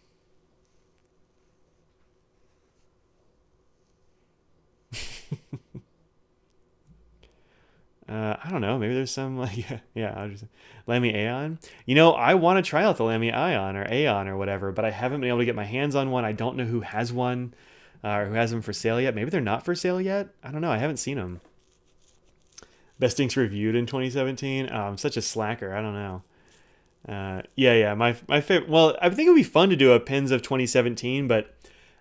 I don't know. Maybe there's some like yeah, I'll just Lamy Aeon. You know, I want to try out the Lamy Ion or Aeon or whatever, but I haven't been able to get my hands on one. I don't know who has one or who has them for sale yet. Maybe they're not for sale yet. I don't know. I haven't seen them. Best things reviewed in 2017. Oh, I'm such a slacker. I don't know. Yeah. My favorite. Well, I think it would be fun to do a pins of 2017, but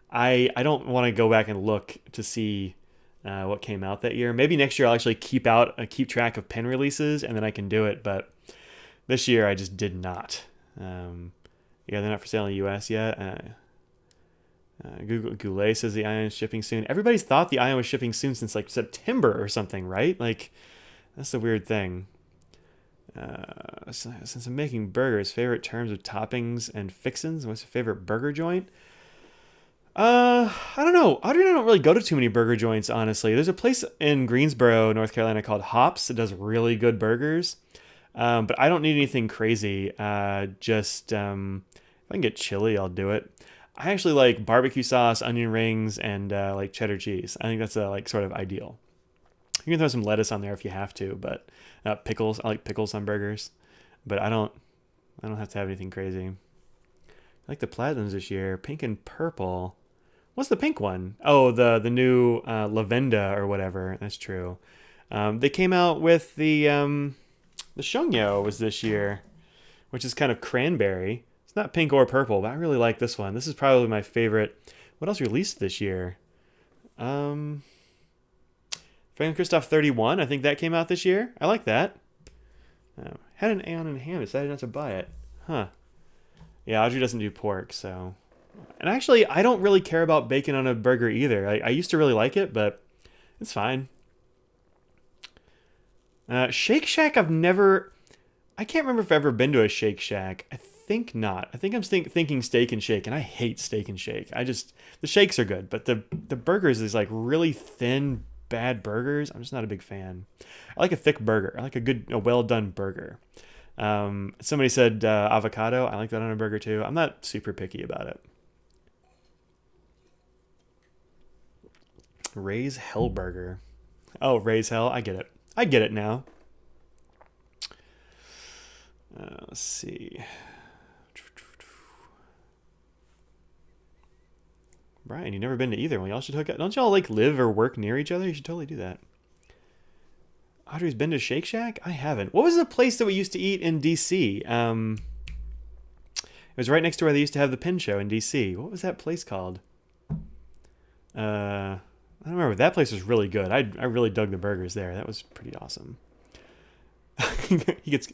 I don't want to go back and look to see what came out that year. Maybe next year I'll actually keep track of pin releases, and then I can do it. But this year I just did not. Yeah, they're not for sale in the U.S. yet. Google Goulet says the Ion is shipping soon. Everybody's thought the Ion was shipping soon since like September or something, right? Like that's the weird thing. Since I'm making burgers, favorite terms of toppings and fixins. What's your favorite burger joint? I don't know. Audrey and I don't really go to too many burger joints, honestly. There's a place in Greensboro, North Carolina called Hops that does really good burgers. But I don't need anything crazy. Just if I can get chili, I'll do it. I actually like barbecue sauce, onion rings, and like cheddar cheese. I think that's like sort of ideal. You can throw some lettuce on there if you have to, but pickles. I like pickles on burgers, but I don't have to have anything crazy. I like the platinums this year, pink and purple. What's the pink one? Oh, the new Lavenda or whatever. That's true. They came out with the Shongyo was this year, which is kind of cranberry. It's not pink or purple, but I really like this one. This is probably my favorite. What else released this year? Frank Christoph 31. I think that came out this year. I like that. Had an Aeon in hand. Decided not to buy it. Huh. Yeah, Audrey doesn't do pork, so. And actually, I don't really care about bacon on a burger either. I used to really like it, but it's fine. Shake Shack, I can't remember if I've ever been to a Shake Shack. I think not. I think I'm thinking Steak and Shake, and I hate Steak and Shake. The shakes are good, but the burgers is like really thin, bad burgers. I'm just not a big fan. I like a thick burger. I like a well done burger. Somebody said avocado. I like that on a burger too. I'm not super picky about it. Ray's Hell Burger. Oh, Ray's Hell. I get it now. Let's see. Brian, you've never been to either one. Y'all should hook up. Don't y'all like live or work near each other? You should totally do that. Audrey's been to Shake Shack? I haven't. What was the place that we used to eat in DC? It was right next to where they used to have the pin show in DC. What was that place called? I don't remember. That place was really good. I really dug the burgers there. That was pretty awesome. He's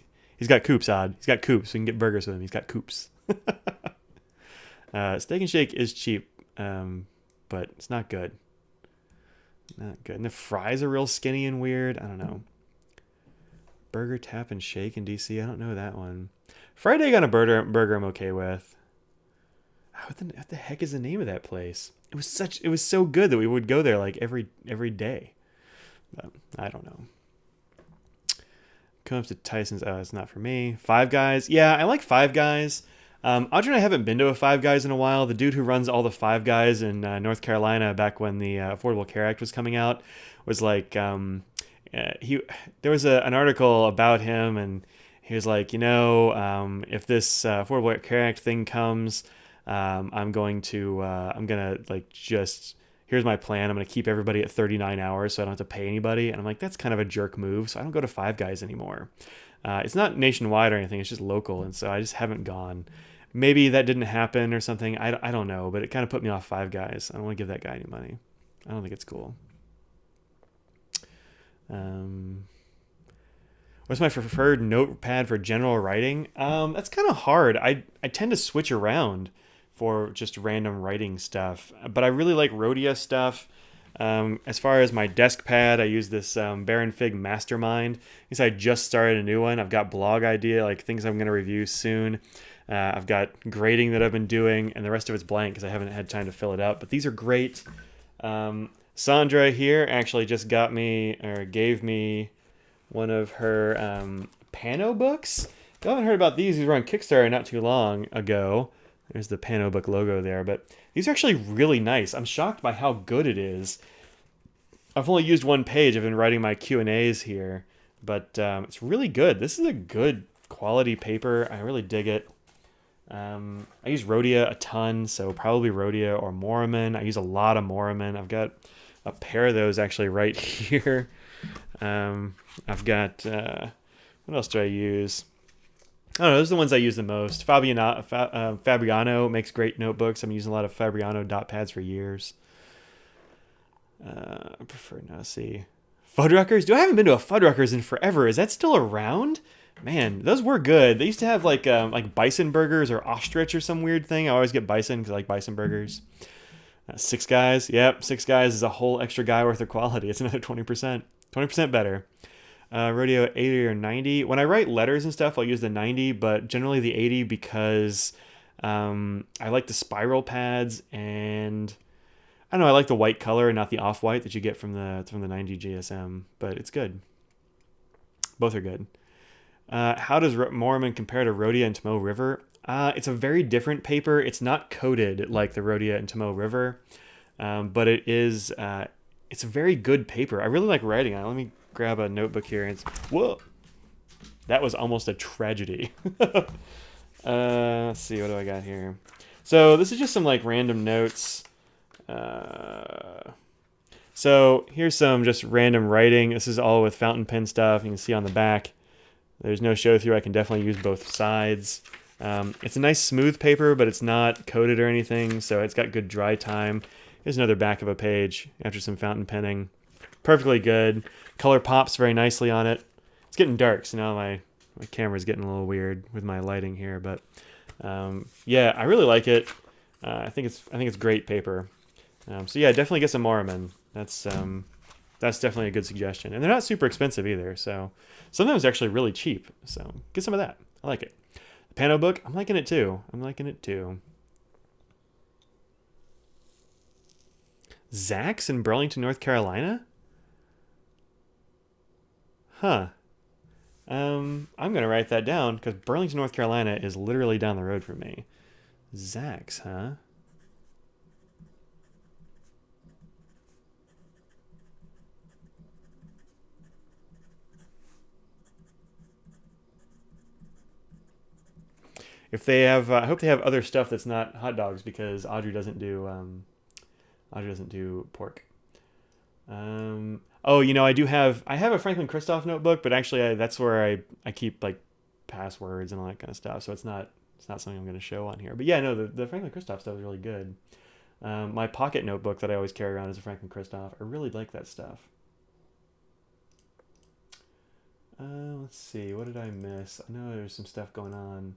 got coops, Odd. He's got coops. We can get burgers with him. He's got coops. Steak and Shake is cheap, but it's not good. Not good. And the fries are real skinny and weird. I don't know. Burger Tap and Shake in DC. I don't know that one. Fried egg on a burger I'm okay with. What the heck is the name of that place? It was so good that we would go there like every day. But I don't know. Come up to Tyson's. Oh, it's not for me. Five Guys. Yeah, I like Five Guys. Audrey and I haven't been to a Five Guys in a while. The dude who runs all the Five Guys in North Carolina back when the Affordable Care Act was coming out was like, there was an article about him, and he was like, if this Affordable Care Act thing comes, I'm gonna like just, here's my plan. I'm gonna keep everybody at 39 hours so I don't have to pay anybody. And I'm like, that's kind of a jerk move. So I don't go to Five Guys anymore. It's not nationwide or anything. It's just local. And so I just haven't gone. Maybe that didn't happen or something. I don't know, but it kind of put me off Five Guys. I don't want to give that guy any money. I don't think it's cool. What's my preferred notepad for general writing? That's kind of hard. I tend to switch around for just random writing stuff, but I really like Rhodia stuff. As far as my desk pad, I use this Baron Fig Mastermind. Because I just started a new one. I've got blog idea, like things I'm going to review soon. I've got grading that I've been doing, and the rest of it's blank because I haven't had time to fill it out. But these are great. Sandra here actually just gave me one of her Pano books. If you haven't heard about these were on Kickstarter not too long ago. There's the Pano book logo there, but these are actually really nice. I'm shocked by how good it is. I've only used one page. I've been writing my Q&As here, but it's really good. This is a good quality paper. I really dig it. I use Rhodia a ton, so probably Rhodia or Moraman. I use a lot of Moraman. I've got a pair of those actually right here. I've got, what else do I use? I don't know, those are the ones I use the most. Fabriano makes great notebooks. I'm using a lot of Fabriano dot pads for years. I prefer now see. Fuddruckers? I haven't been to a Fuddruckers in forever. Is that still around? Man, those were good. They used to have like bison burgers or ostrich or some weird thing. I always get bison because I like bison burgers. Six Guys. Yep, Six Guys is a whole extra guy worth of quality. It's another 20%. 20% better. Rodeo 80 or 90. When I write letters and stuff, I'll use the 90, but generally the 80 because I like the spiral pads, and I don't know, I like the white color and not the off-white that you get from the 90 GSM, but it's good. Both are good. How does Moraman compare to Rhodia and Tomoe River? It's a very different paper. It's not coated like the Rhodia and Tomoe River, but it is. It's a very good paper. I really like writing on it. Let me grab a notebook here. Whoa, that was almost a tragedy. Let's see, what do I got here? So this is just some like random notes. So here's some just random writing. This is all with fountain pen stuff. You can see on the back. There's no show through. I can definitely use both sides. It's a nice smooth paper, but it's not coated or anything, so it's got good dry time. Here's another back of a page after some fountain penning. Perfectly good. Color pops very nicely on it. It's getting dark, so now my camera's getting a little weird with my lighting here, but yeah, I really like it. I think it's great paper. So yeah, definitely get some Moraman. That's definitely a good suggestion, and they're not super expensive either. So sometimes they're actually really cheap. So get some of that. I like it. The Pano book, I'm liking it too. Zach's in Burlington, North Carolina? Huh. I'm gonna write that down because Burlington, North Carolina is literally down the road from me. Zach's, huh? If they have, I hope they have other stuff that's not hot dogs because Audrey doesn't do pork. Oh, I have a Franklin Christoph notebook, but actually that's where I keep like passwords and all that kind of stuff. So it's not something I'm going to show on here. But yeah, no, the Franklin Christoph stuff is really good. My pocket notebook that I always carry around is a Franklin Christoph. I really like that stuff. Let's see, what did I miss? I know there's some stuff going on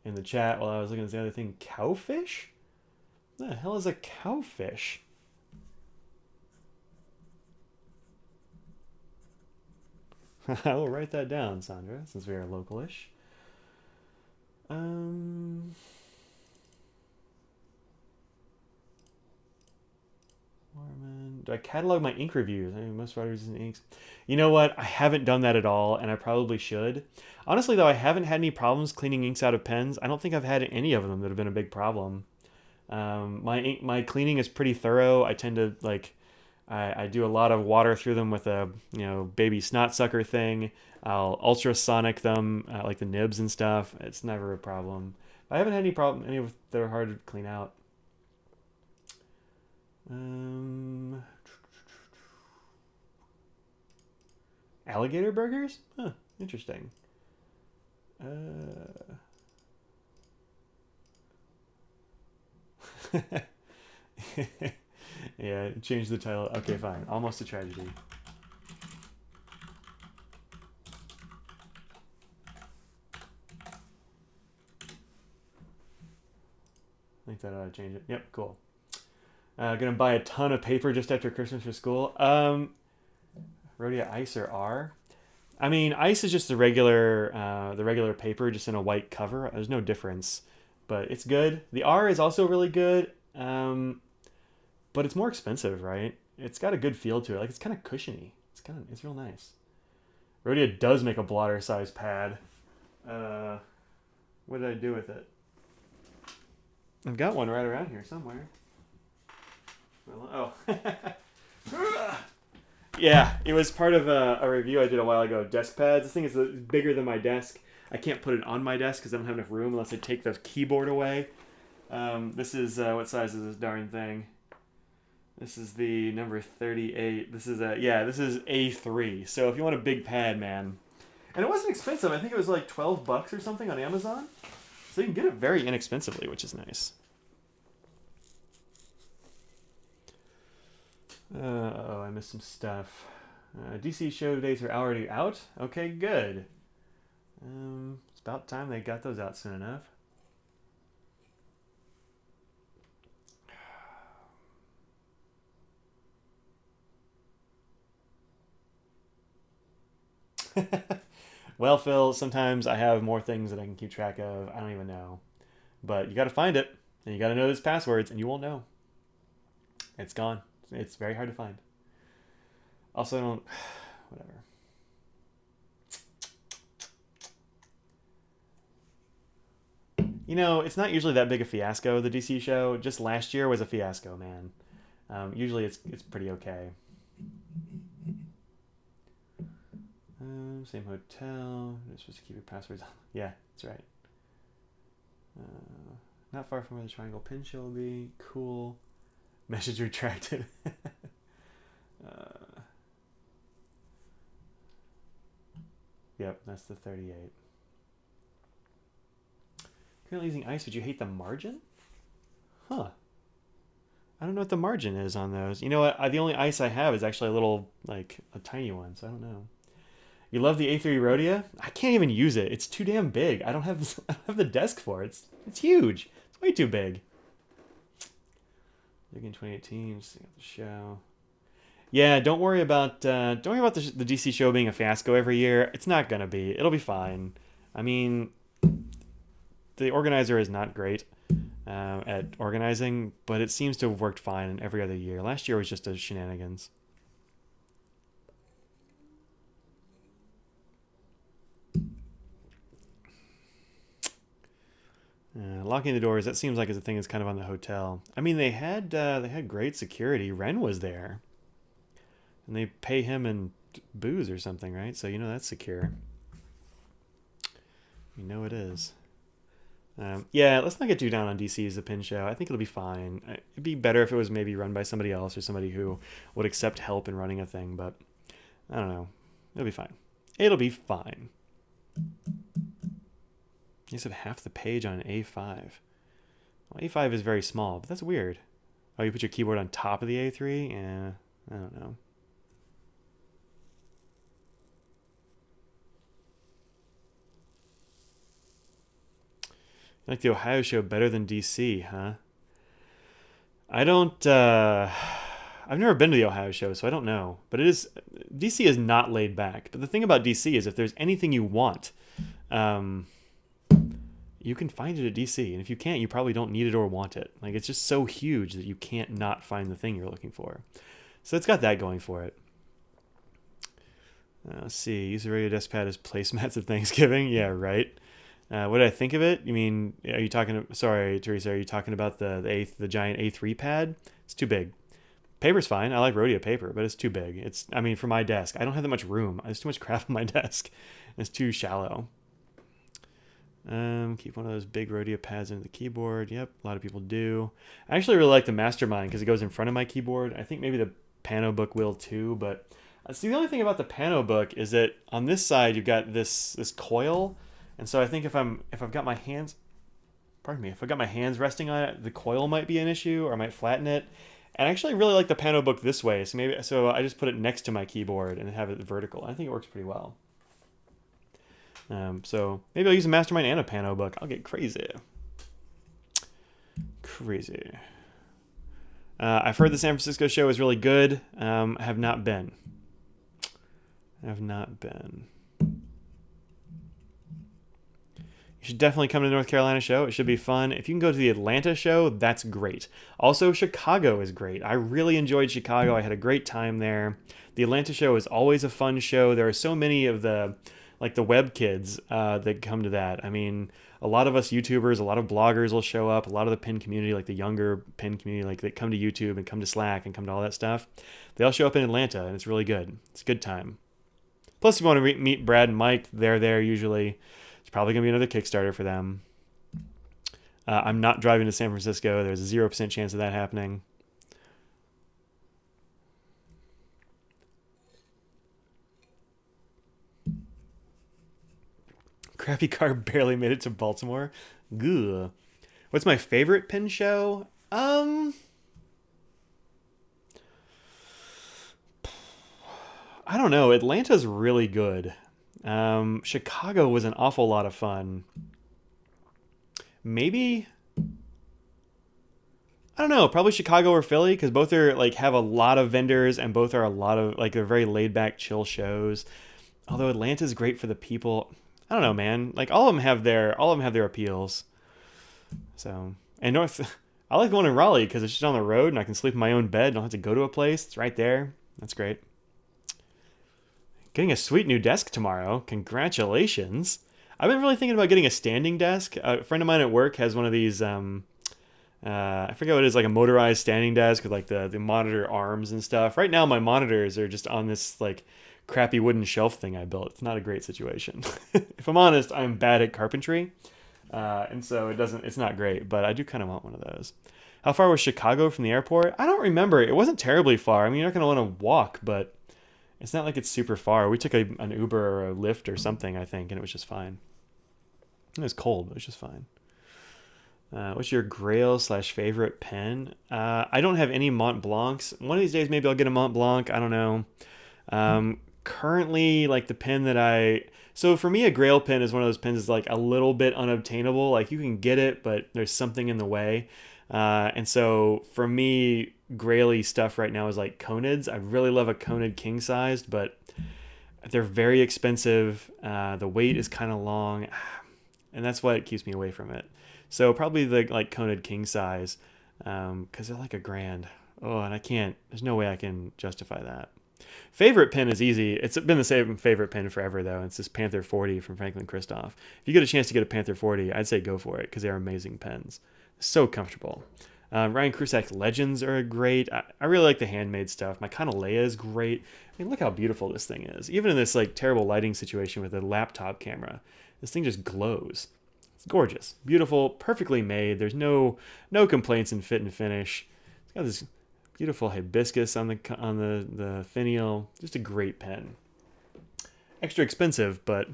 in the chat while I was looking at the other thing. Cowfish? What the hell is a cowfish? I will write that down, Sandra, since we are localish. Do I catalog my ink reviews? I mean, most writers use inks. You know what? I haven't done that at all, and I probably should. Honestly, though, I haven't had any problems cleaning inks out of pens. I don't think I've had any of them that have been a big problem. My cleaning is pretty thorough. I tend to I do a lot of water through them with a baby snot sucker thing. I'll ultrasonic them like the nibs and stuff. It's never a problem. I haven't had any problem that are hard to clean out. Alligator burgers? Huh, interesting. Yeah, change the title. Okay, fine. Almost a tragedy. I think that ought to change it. Yep, cool. Gonna buy a ton of paper just after Christmas for school. Rhodia Ice or R? I mean, Ice is just the regular paper, just in a white cover. There's no difference, but it's good. The R is also really good, but it's more expensive, right? It's got a good feel to it. Like, it's kind of cushiony. It's real nice. Rhodia does make a blotter size pad. What did I do with it? I've got one right around here somewhere. Oh. Yeah, it was part of a review I did a while ago. Desk pads. This thing is bigger than my desk. I can't put it on my desk because I don't have enough room unless I take the keyboard away. This is what size is this darn thing? This is the number 38. This is this is A3. So if you want a big pad, man, and it wasn't expensive. I think it was like $12 or something on Amazon. So you can get it very inexpensively, which is nice. I missed some stuff. DC show dates are already out. Okay, good. It's about time they got those out soon enough. Well, Phil, sometimes I have more things that I can keep track of. I don't even know. But you got to find it, and you got to know those passwords, and you won't know. It's gone. It's very hard to find. Also, I don't... Whatever. You know, it's not usually that big a fiasco, the DC show. Just last year was a fiasco, man. Usually it's pretty okay. Same hotel. You're supposed to keep your passwords on. Yeah, that's right. Not far from where the triangle pin show will be. Cool. Message retracted. Yep, that's the 38. Currently using ice, would you hate the margin? Huh. I don't know what the margin is on those. You know what? The only ice I have is actually a little, like, a tiny one, so I don't know. You love the A3 Rhodia? I can't even use it. It's too damn big. I don't have the desk for it. It's huge. It's way too big. Looking 2018, just see the show. Yeah, don't worry about the DC show being a fiasco every year. It's not gonna be. It'll be fine. I mean, the organizer is not great at organizing, but it seems to have worked fine in every other year. Last year was just a shenanigans. Locking the doors, that seems like it's a thing that's kind of on the hotel. I mean, they had great security. Ren was there. And they pay him in booze or something, right? So you know that's secure. You know it is. Yeah, let's not get too down on DC as a pin show. I think it'll be fine. It'd be better if it was maybe run by somebody else or somebody who would accept help in running a thing, but I don't know. It'll be fine. It'll be fine. You said half the page on an A5. Well, A5 is very small, but that's weird. Oh, you put your keyboard on top of the A3? Yeah, I don't know. You like the Ohio show better than DC, huh? I don't... I've never been to the Ohio show, so I don't know. But DC is not laid back. But the thing about DC is if there's anything you want... you can find it at DC, and if you can't, you probably don't need it or want it. Like, it's just so huge that you can't not find the thing you're looking for. So it's got that going for it. Let's see. Use the radio desk pad as placemats at Thanksgiving. Yeah, right. What did I think of it? You mean, are you talking? Sorry, Teresa. Are you talking about the giant A3 pad? It's too big. Paper's fine. I like Rhodia paper, but it's too big. I mean, for my desk, I don't have that much room. There's too much crap on my desk. It's too shallow. Keep one of those big Rhodia pads into the keyboard. Yep, a lot of people do. I actually really like the Mastermind because it goes in front of my keyboard. I think maybe the Pano Book will too, but see, the only thing about the Pano Book is that on this side you've got this coil, and so I think if I've got my hands, if I've got my hands resting on it, the coil might be an issue, or I might flatten it. And I actually really like the Pano Book this way, so I just put it next to my keyboard and have it vertical. I think it works pretty well. So maybe I'll use a Mastermind and a Pano Book. I'll get crazy. Crazy. I've heard the San Francisco show is really good. I have not been. You should definitely come to the North Carolina show. It should be fun. If you can go to the Atlanta show, that's great. Also, Chicago is great. I really enjoyed Chicago. I had a great time there. The Atlanta show is always a fun show. There are so many of the like the web kids that come to that. I mean, a lot of us YouTubers, a lot of bloggers will show up. A lot of the pin community, like the younger pin community, like that come to YouTube and come to Slack and come to all that stuff. They all show up in Atlanta, and it's really good. It's a good time. Plus, if you want to meet Brad and Mike, they're there usually. It's probably going to be another Kickstarter for them. I'm not driving to San Francisco. There's a 0% chance of that happening. Crappy Car barely made it to Baltimore. Gah. What's my favorite pin show? I don't know. Atlanta's really good. Chicago was an awful lot of fun. Maybe, I don't know, probably Chicago or Philly, because both are like have a lot of vendors and both are a lot of like they're very laid back, chill shows. Although Atlanta's great for the people. I don't know, man. Like all of them have their appeals. So, and I like going to Raleigh because it's just on the road and I can sleep in my own bed. I don't have to go to a place. It's right there. That's great. Getting a sweet new desk tomorrow. Congratulations. I've been really thinking about getting a standing desk. A friend of mine at work has one of these, I forget what it is, like a motorized standing desk with like the monitor arms and stuff. Right now my monitors are just on this like crappy wooden shelf thing I built. It's not a great situation. If I'm honest, I'm bad at carpentry. And so it's not great, but I do kind of want one of those. How far was Chicago from the airport? I don't remember. It wasn't terribly far. I mean, you're not going to want to walk, but it's not like it's super far. We took an Uber or a Lyft or something, I think, and it was just fine. It was cold, but it was just fine. What's your Grail / favorite pen? I don't have any Mont Blancs. One of these days, maybe I'll get a Mont Blanc. I don't know. Currently, like the pen that so for me, a Grail pen is one of those pens that's like a little bit unobtainable. Like you can get it, but there's something in the way. And so for me, Grail-y stuff right now is like Conids. I really love a Conid king sized, but they're very expensive. The weight is kind of long, and that's what keeps me away from it. So probably the like Conid king size, because they're like $1,000. Oh, and there's no way I can justify that. Favorite pen is easy. It's been the same favorite pen forever, though. It's this Panther 40 from Franklin Christoph. If you get a chance to get a Panther 40, I'd say go for it because they're amazing pens. So comfortable. Ryan Krusak's Legends are great. I really like the handmade stuff. My Kanaleya is great. I mean, look how beautiful this thing is. Even in this like terrible lighting situation with a laptop camera, this thing just glows. It's gorgeous, beautiful, perfectly made. There's no complaints in fit and finish. It's got this beautiful hibiscus on the finial. Just a great pen. Extra expensive, but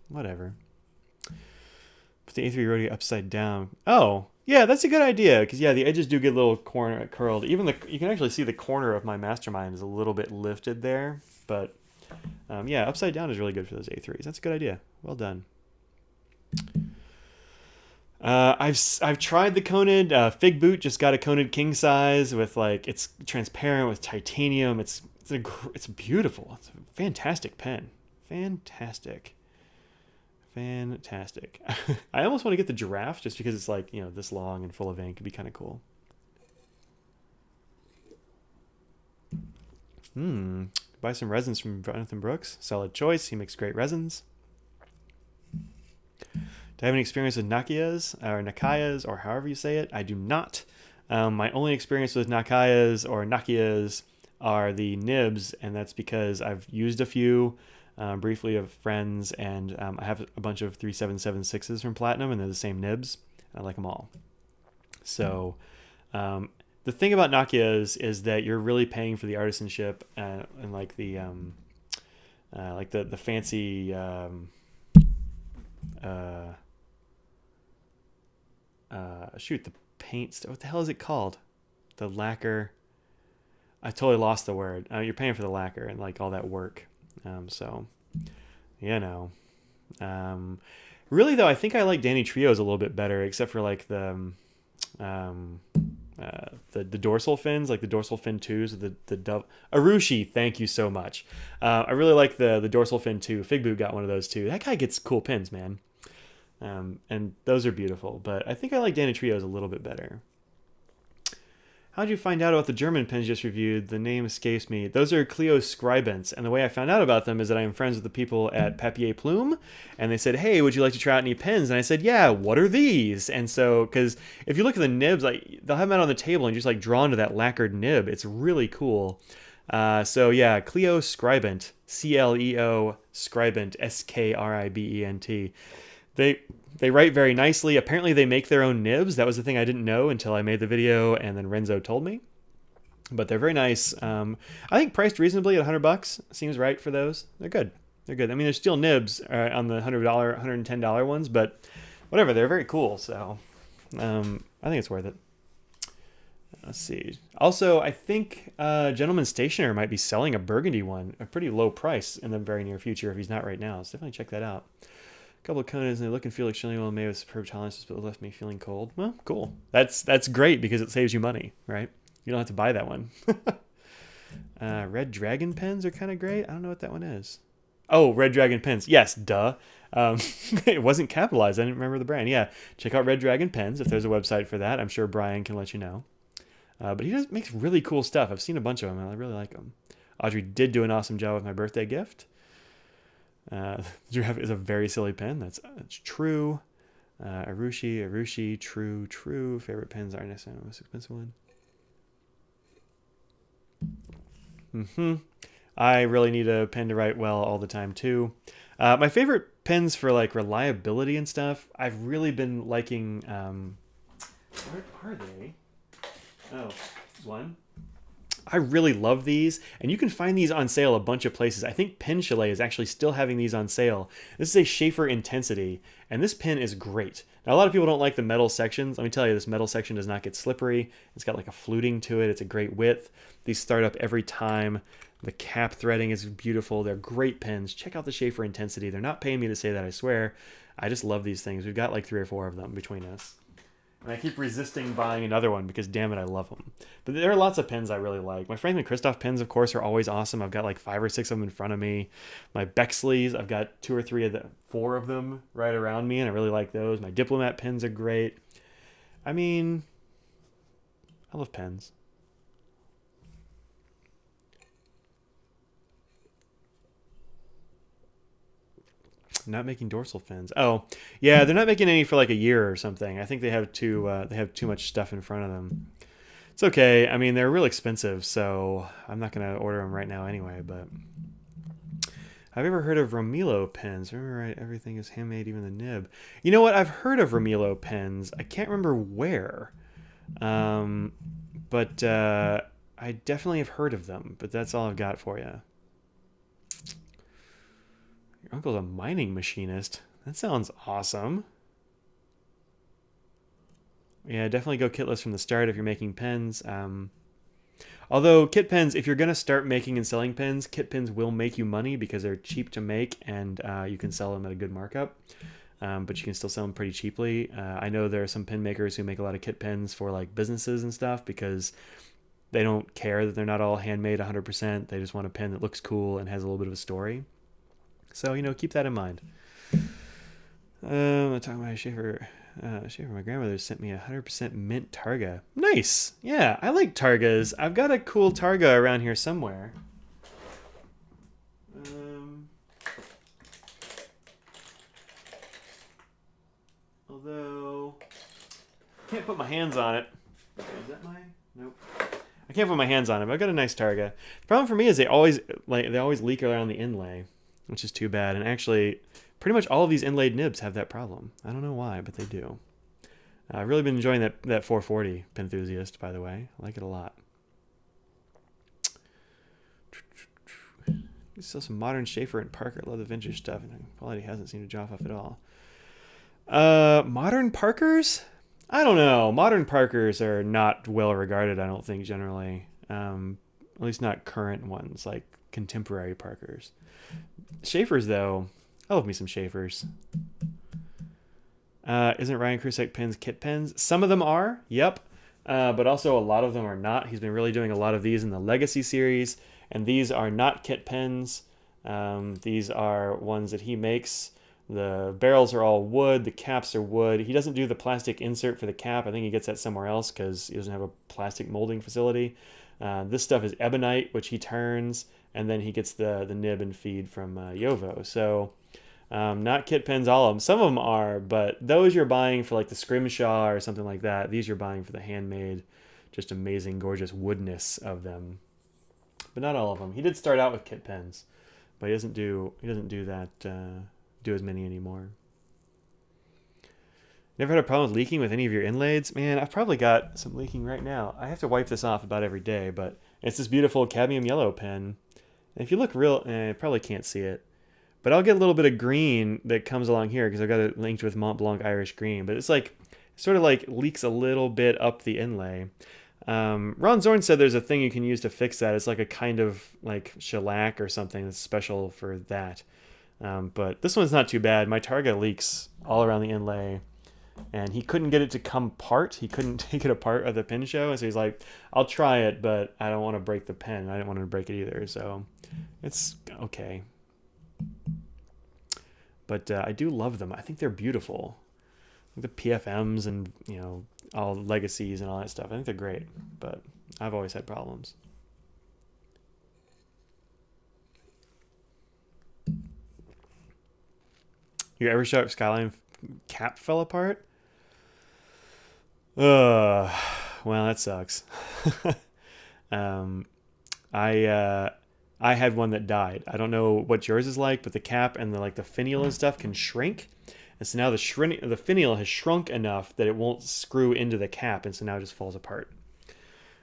whatever. Put the A3 Rodeo upside down. Oh, yeah, that's a good idea. Because the edges do get a little curled. Even you can actually see the corner of my Mastermind is a little bit lifted there. But upside down is really good for those A3s. That's a good idea. Well done. I've tried the Conid. Fig Boot just got a Conid king size with like it's transparent with titanium. It's beautiful. It's a fantastic pen. Fantastic. I almost want to get the Giraffe just because it's like this long and full of ink. It'd be kind of cool. Buy some resins from Jonathan Brooks. Solid choice. He makes great resins. Do I have any experience with Nakayas or however you say it? I do not. My only experience with Nakayas or Nakiyas are the nibs, and that's because I've used a few briefly of friends, and I have a bunch of 3776s from Platinum, and they're the same nibs. I like them all. So the thing about Nakiyas is that you're really paying for the artisanship and like the fancy the paint. What the hell is it called? The lacquer. I totally lost the word. You're paying for the lacquer and like all that work. Really though, I think I like Danny Trio's a little bit better, except for like the dorsal fins, like the dorsal fin 2s, the dove. Arushi, thank you so much. I really like the dorsal fin 2. Fig Boot got one of those too. That guy gets cool pins, man. And those are beautiful, but I think I like Danny Trio's a little bit better. how'd you find out about the German pens you just reviewed? The name escapes me. Those are Clio Scribents, and the way I found out about them is that I am friends with the people at Papier Plume, and they said, hey, would you like to try out any pens? And I said, yeah, what are these? And so, because if you look at the nibs, like they'll have them out on the table and just like drawn to that lacquered nib. It's really cool. So yeah, Clio Scribent, Cleo Scribent, Scribent. They write very nicely. Apparently they make their own nibs. That was the thing I didn't know until I made the video and then Renzo told me. But they're very nice. I think priced reasonably at $100 seems right for those. They're good. They're good. I mean, there's still nibs on the $100, $110 ones, but whatever. They're very cool. So I think it's worth it. Let's see. Also, I think Gentleman Stationer might be selling a burgundy one, a pretty low price in the very near future if he's not right now. So definitely check that out. A couple of Konas and they look and feel extremely well made with superb tolerances, but left me feeling cold. Well, cool. That's great because it saves you money, right? You don't have to buy that one. Red Dragon pens are kind of great. I don't know what that one is. Oh, Red Dragon pens. Yes, duh. It wasn't capitalized. I didn't remember the brand. Yeah, check out Red Dragon pens if there's a website for that. I'm sure Brian can let you know. But he makes really cool stuff. I've seen a bunch of them and I really like them. Audrey did do an awesome job with my birthday gift. Giraffe is a very silly pen. That's true. Arushi, true. Favorite pens are necessarily the most expensive one. I really need a pen to write well all the time too. My favorite pens for like reliability and stuff, I've really been liking. Where are they? Oh, one. I really love these, and you can find these on sale a bunch of places. I think Pen Chalet is actually still having these on sale. This is a Schaefer Intensity, and this pen is great. Now, a lot of people don't like the metal sections. Let me tell you, this metal section does not get slippery. It's got like a fluting to it. It's a great width. These start up every time. The cap threading is beautiful. They're great pens. Check out the Schaefer Intensity. They're not paying me to say that, I swear. I just love these things. We've got like 3 or 4 of them between us. And I keep resisting buying another one because, damn it, I love them. But there are lots of pens I really like. My Franklin Christoph pens, of course, are always awesome. I've got like 5 or 6 of them in front of me. My Bexleys, I've got 2 or 3 of 4 of them right around me, and I really like those. My Diplomat pens are great. I mean, I love pens. Not making dorsal fins. Oh, yeah, they're not making any for like a year or something. I think they have too much stuff in front of them. It's okay. I mean, they're real expensive, so I'm not gonna order them right now anyway. But have you ever heard of Romilo pens? Remember, right? Everything is handmade, even the nib. You know what? I've heard of Romilo pens. I can't remember where, but I definitely have heard of them. But that's all I've got for you. Your uncle's a mining machinist. That sounds awesome. Yeah, definitely go kitless from the start if you're making pens. Although kit pens, if you're going to start making and selling pens, kit pens will make you money because they're cheap to make and you can sell them at a good markup. But you can still sell them pretty cheaply. I know there are some pen makers who make a lot of kit pens for like businesses and stuff because they don't care that they're not all handmade 100%. They just want a pen that looks cool and has a little bit of a story. So, keep that in mind. I'm talking about Schaefer. My grandmother sent me 100% mint Targa. Nice. Yeah, I like Targas. I've got a cool Targa around here somewhere. Although, I can't put my hands on it. Is that mine? Nope. I can't put my hands on it, but I've got a nice Targa. The problem for me is they always leak around the inlay, which is too bad. And actually, pretty much all of these inlaid nibs have that problem. I don't know why, but they do. I've really been enjoying that 440 Penthusiast, by the way. I like it a lot. Still some modern Schaefer and Parker. I love the vintage stuff, and the quality hasn't seemed to drop off at all. Modern Parkers? I don't know. Modern Parkers are not well regarded, I don't think, generally. At least not current ones, like contemporary Parkers. Schaefers, though, I love me some Schaefers. Isn't Ryan Krusek pens kit pens? Some of them are, yep. But also a lot of them are not. He's been really doing a lot of these in the Legacy series, and these are not kit pens. These are ones that he makes The barrels are all wood. The caps are wood. He doesn't do the plastic insert for the cap. I think he gets that somewhere else because he doesn't have a plastic molding facility. This stuff is ebonite, which he turns, and then he gets the nib and feed from Yovo. So not kit pens, all of them. Some of them are, but those you're buying for like the scrimshaw or something like that. These you're buying for the handmade, just amazing, gorgeous woodness of them. But not all of them. He did start out with kit pens, but he doesn't do that. Do as many anymore. Never had a problem with leaking with any of your inlaids? Man, I've probably got some leaking right now. I have to wipe this off about every day, but it's this beautiful cadmium yellow pen. And if you look real, probably can't see it, but I'll get a little bit of green that comes along here because I've got it linked with Mont Blanc Irish Green, but it's like, sort of like leaks a little bit up the inlay. Ron Zorn said there's a thing you can use to fix that. It's like a kind of like shellac or something that's special for that. But this one's not too bad. My Targa leaks all around the inlay, and he couldn't get it to come apart. He couldn't take it apart at the pen show, and so he's like, I'll try it, but I don't want to break the pen. I didn't want to break it either, so it's okay. But I do love them. I think they're beautiful. The PFMs and, all legacies and all that stuff. I think they're great, but I've always had problems. Your Eversharp Skyline cap fell apart? Well, that sucks. I had one that died. I don't know what yours is like, but the cap and the finial and stuff can shrink. And so now the finial has shrunk enough that it won't screw into the cap, and so now it just falls apart.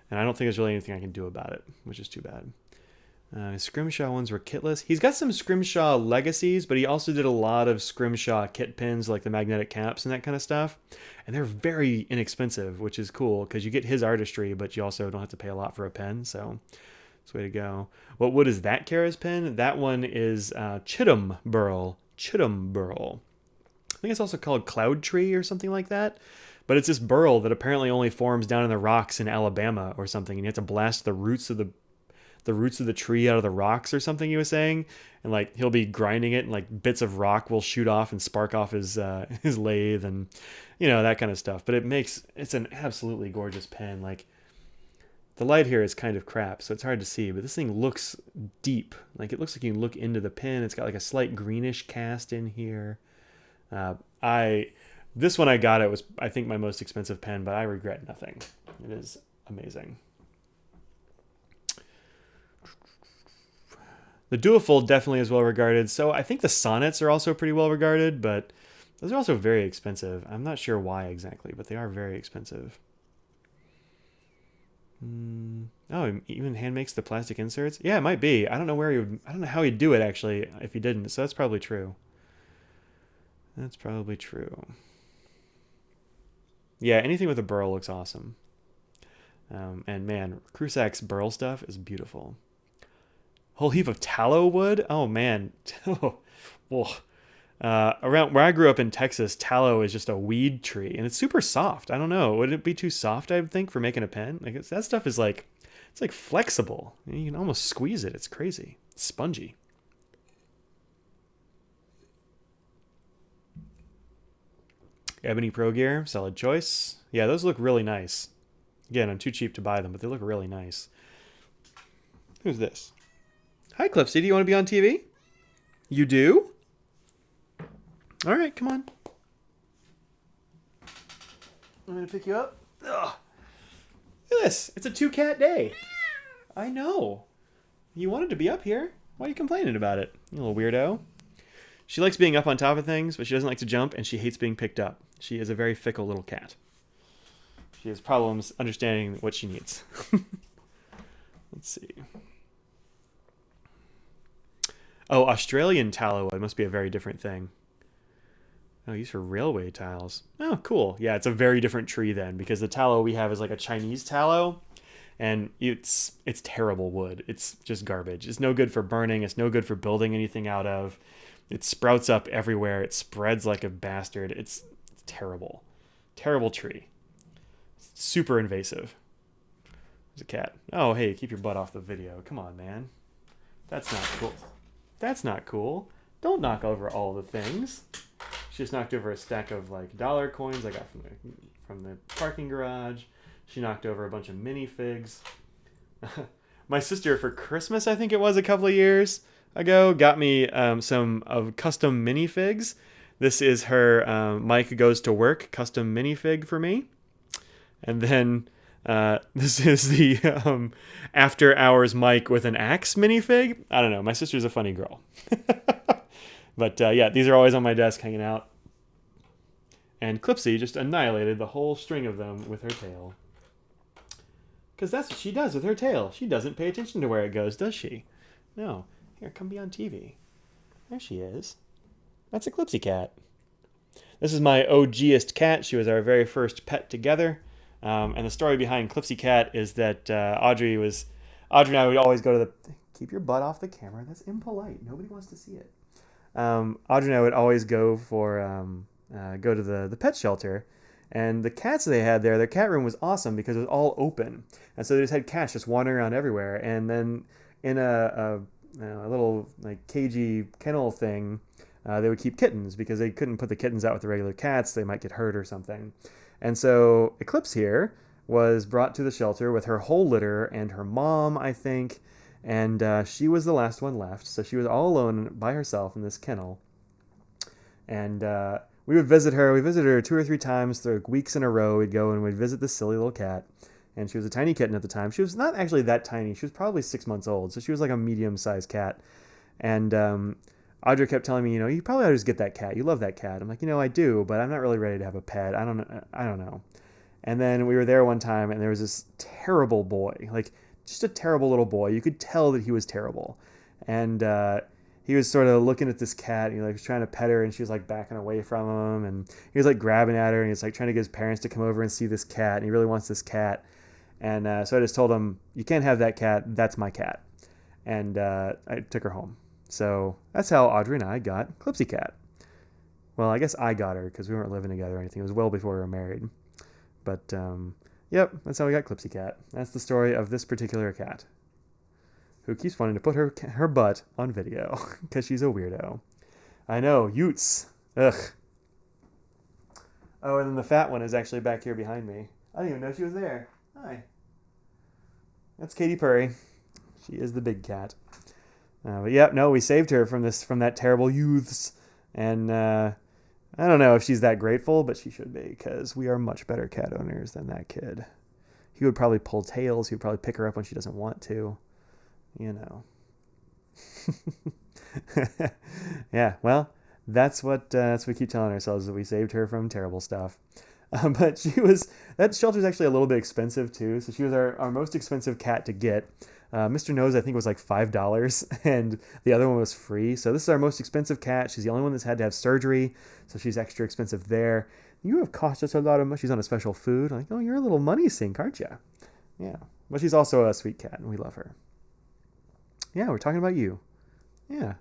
And I don't think there's really anything I can do about it, which is too bad. Scrimshaw ones were kitless. He's got some Scrimshaw legacies, but he also did a lot of Scrimshaw kit pins, like the magnetic caps and that kind of stuff. And they're very inexpensive, which is cool because you get his artistry, but you also don't have to pay a lot for a pen. So it's the way to go. What wood is that Kara's pen? That one is Chittum Burl. Chittum Burl. I think it's also called Cloud Tree or something like that. But it's this burl that apparently only forms down in the rocks in Alabama or something, and you have to blast the roots of the tree out of the rocks or something, he was saying, and he'll be grinding it, and bits of rock will shoot off and spark off his lathe, and that kind of stuff. But it's an absolutely gorgeous pen. The light here is kind of crap, so it's hard to see, but this thing looks deep. It looks like you can look into the pen. It's got a slight greenish cast in here. This one I got, it was, I think, my most expensive pen, but I regret nothing. It is amazing. The Duofold definitely is well regarded. So I think the Sonnets are also pretty well regarded, but those are also very expensive. I'm not sure why exactly, but they are very expensive. Oh, he even hand makes the plastic inserts? Yeah, it might be. I don't know I don't know how he'd do it actually if he didn't. So that's probably true. That's probably true. Yeah, anything with a burl looks awesome. And man, Krusak's burl stuff is beautiful. Whole heap of tallow wood? Oh man. Around where I grew up in Texas, tallow is just a weed tree, and it's super soft. I don't know. Would it be too soft, I would think, for making a pen? That stuff is it's flexible. You can almost squeeze it. It's crazy. It's spongy. Ebony Pro Gear, solid choice. Yeah, those look really nice. Again, I'm too cheap to buy them, but they look really nice. Who's this? Hi, Clipsy. Do you want to be on TV? You do? All right, come on. I'm going to pick you up. Ugh. Look at this. It's a 2-cat day. I know. You wanted to be up here. Why are you complaining about it? You little weirdo. She likes being up on top of things, but she doesn't like to jump, and she hates being picked up. She is a very fickle little cat. She has problems understanding what she needs. Let's see. Oh, Australian tallow wood must be a very different thing. Oh, used for railway tiles. Oh, cool. Yeah, it's a very different tree then, because the tallow we have is a Chinese tallow, and it's terrible wood. It's just garbage. It's no good for burning. It's no good for building anything out of. It sprouts up everywhere. It spreads like a bastard. It's terrible. Terrible tree. Super invasive. There's a cat. Oh, hey, keep your butt off the video. Come on, man. That's not cool. That's not cool. Don't knock over all the things. She just knocked over a stack of like dollar coins I got from the parking garage. She knocked over a bunch of minifigs. My sister for Christmas, I think it was a couple of years ago, got me some of custom minifigs. This is her Mike Goes to Work custom minifig for me. And then this is the After Hours Mike with an axe minifig. I don't know. My sister's a funny girl. But yeah, these are always on my desk hanging out. And Clipsy just annihilated the whole string of them with her tail. Because that's what she does with her tail. She doesn't pay attention to where it goes, does she? No. Here, come be on TV. There she is. That's a Clipsy cat. This is my OGest cat. She was our very first pet together. And the story behind Clipsy Cat is that Audrey and I would always go to the... Keep your butt off the camera. That's impolite. Nobody wants to see it. Audrey and I would always go to the pet shelter. And the cats they had there, their cat room was awesome because it was all open. And so they just had cats just wandering around everywhere. And then in a little like cagey kennel thing, they would keep kittens because they couldn't put the kittens out with the regular cats. They might get hurt or something. And so Eclipse here was brought to the shelter with her whole litter and her mom, I think. And she was the last one left. So she was all alone by herself in this kennel. And we would visit her. We visited her 2 or 3 times through weeks in a row. We'd go and we'd visit this silly little cat. And she was a tiny kitten at the time. She was not actually that tiny. She was probably 6 months old. So she was like a medium-sized cat. And Audrey kept telling me, you probably ought to just get that cat. You love that cat. I'm like, I do, but I'm not really ready to have a pet. I don't know. And then we were there one time, and there was this terrible boy, like just a terrible little boy. You could tell that he was terrible. And he was sort of looking at this cat, and he was trying to pet her, and she was like backing away from him, and he was like grabbing at her, and he was like trying to get his parents to come over and see this cat, and he really wants this cat. And so I just told him, you can't have that cat. That's my cat. And I took her home. So that's how Audrey and I got Clipsy Cat. Well, I guess I got her because we weren't living together or anything. It was well before we were married. But, yep, that's how we got Clipsy Cat. That's the story of this particular cat who keeps wanting to put her butt on video because she's a weirdo. I know, Utes. Ugh. Oh, and then the fat one is actually back here behind me. I didn't even know she was there. Hi. That's Katy Perry. She is the big cat. But yeah, no, we saved her from that terrible youths. And I don't know if she's that grateful, but she should be, because we are much better cat owners than that kid. He would probably pull tails. He would probably pick her up when she doesn't want to. Yeah, well, that's what we keep telling ourselves, that we saved her from terrible stuff. But that shelter's actually a little bit expensive too. So she was our most expensive cat to get. Mr. Nose, I think, was like $5, and the other one was free. So this is our most expensive cat. She's the only one that's had to have surgery, so she's extra expensive there. You have cost us a lot of money. She's on a special food. I'm like, oh, you're a little money sink, aren't you? Yeah, but she's also a sweet cat, and we love her. Yeah, we're talking about you. Yeah.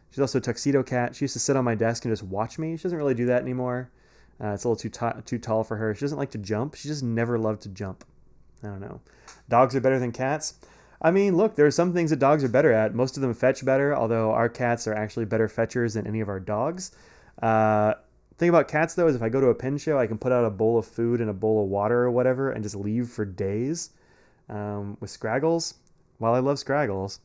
She's also a tuxedo cat. She used to sit on my desk and just watch me. She doesn't really do that anymore. It's a little too tall for her. She doesn't like to jump. She just never loved to jump. I don't know. Dogs are better than cats. I mean, look, there are some things that dogs are better at. Most of them fetch better, although our cats are actually better fetchers than any of our dogs. Thing about cats, though, is if I go to a pen show, I can put out a bowl of food and a bowl of water or whatever and just leave for days. With Scraggles, while I love Scraggles,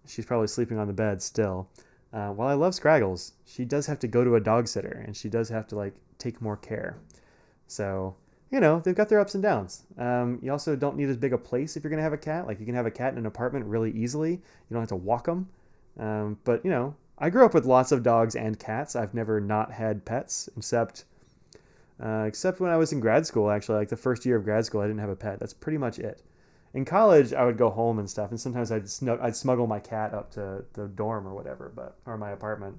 she's probably sleeping on the bed still. While I love Scraggles, she does have to go to a dog sitter, and she does have to, take more care. So... they've got their ups and downs. You also don't need as big a place if you're going to have a cat. Like, you can have a cat in an apartment really easily. You don't have to walk them. But, I grew up with lots of dogs and cats. I've never not had pets, except when I was in grad school, actually. Like, the first year of grad school, I didn't have a pet. That's pretty much it. In college, I would go home and stuff, and sometimes I'd smuggle my cat up to the dorm or whatever, or my apartment.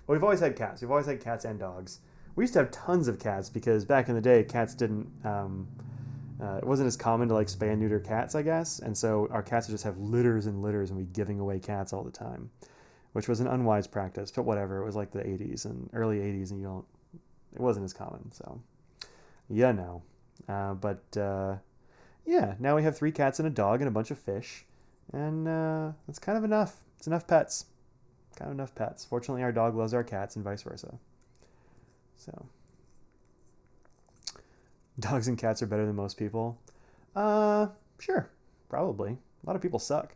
Well, we've always had cats. We've always had cats and dogs. We used to have tons of cats because back in the day, cats didn't, it wasn't as common to spay and neuter cats, I guess. And so our cats would just have litters and litters and we'd be giving away cats all the time, which was an unwise practice, but whatever. It was like the 80s and early 80s and it wasn't as common. So, yeah, no. Yeah, now we have 3 cats and a dog and a bunch of fish. And that's kind of enough. It's enough pets. got enough pets. Fortunately, our dog loves our cats and vice versa. So, dogs and cats are better than most people. Sure, probably. A lot of people suck.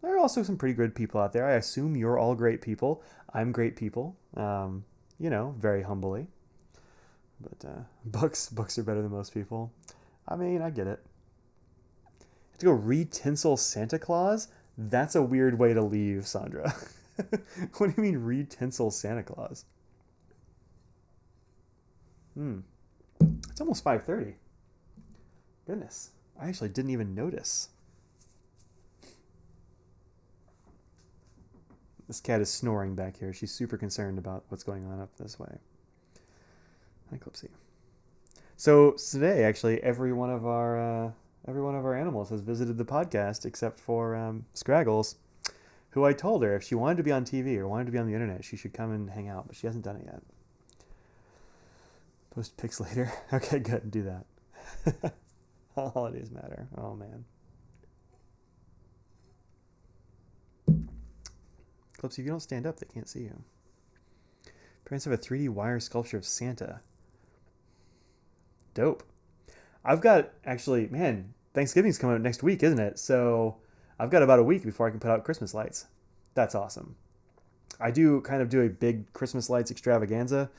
There are also some pretty good people out there. I assume you're all great people. I'm great people. Very humbly. But books are better than most people. I mean, I get it. To go re-tinsel Santa Claus? That's a weird way to leave, Sandra. What do you mean re-tinsel Santa Claus? It's almost 5:30. Goodness. I actually didn't even notice. This cat is snoring back here. She's super concerned about what's going on up this way. Eclipsy. So today, actually, every one of our animals has visited the podcast except for Scraggles, who I told her if she wanted to be on TV or wanted to be on the internet, she should come and hang out, but she hasn't done it yet. Post pics later. Okay, good. Do that. Holidays matter. Oh, man. Eclipsy, if you don't stand up, they can't see you. Parents have a 3D wire sculpture of Santa. Dope. I've got, actually, man, Thanksgiving's coming up next week, isn't it? So I've got about a week before I can put out Christmas lights. That's awesome. I do kind of do a big Christmas lights extravaganza.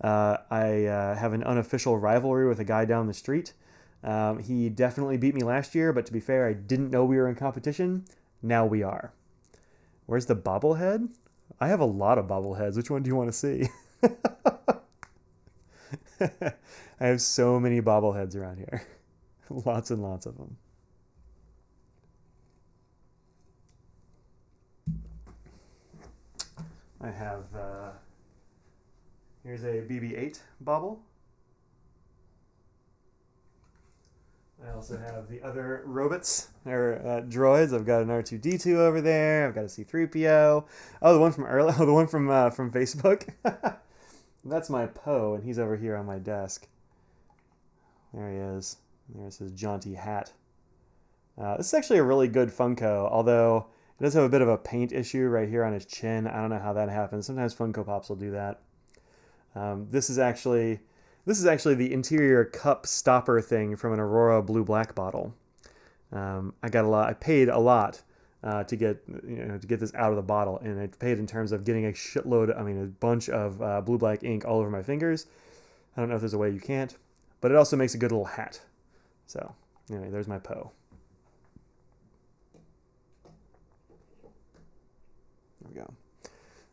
I have an unofficial rivalry with a guy down the street. He definitely beat me last year, but to be fair, I didn't know we were in competition. Now we are. Where's the bobblehead? I have a lot of bobbleheads. Which one do you want to see? I have so many bobbleheads around here. Lots and lots of them. I have, here's a BB-8 bobble. I also have the other robots, or droids. I've got an R2-D2 over there. I've got a C-3PO. Oh, the one from earlier. Oh, the one from Facebook. That's my Poe, and he's over here on my desk. There he is. There's his jaunty hat. This is actually a really good Funko, although it does have a bit of a paint issue right here on his chin. I don't know how that happens. Sometimes Funko Pops will do that. This is actually the interior cup stopper thing from an Aurora Blue Black bottle. I paid a lot to get this out of the bottle, and I paid in terms of getting a bunch of Blue Black ink all over my fingers. I don't know if there's a way you can't, but it also makes a good little hat. So anyway, there's my Poe. There we go.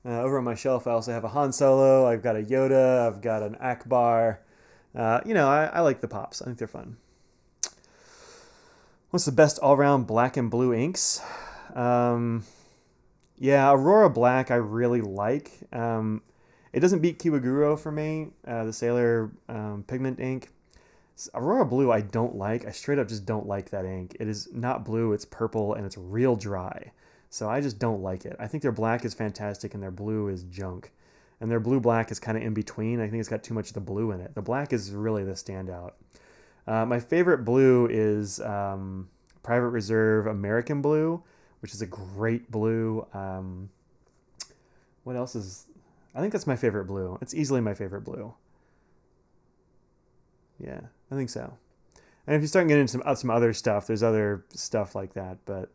Over on my shelf, I also have a Han Solo. I've got a Yoda. I've got an Akbar. I like the Pops. I think they're fun. What's the best all-around black and blue inks? Aurora Black I really like. It doesn't beat Kiwaguro for me, the Sailor pigment ink. Aurora Blue I don't like. I straight up just don't like that ink. It is not blue, it's purple, and it's real dry. So I just don't like it. I think their black is fantastic and their blue is junk. And their blue-black is kind of in between. I think it's got too much of the blue in it. The black is really the standout. My favorite blue is Private Reserve American Blue, which is a great blue. What else is... I think that's my favorite blue. It's easily my favorite blue. Yeah, I think so. And if you start getting into some other stuff, there's other stuff like that. But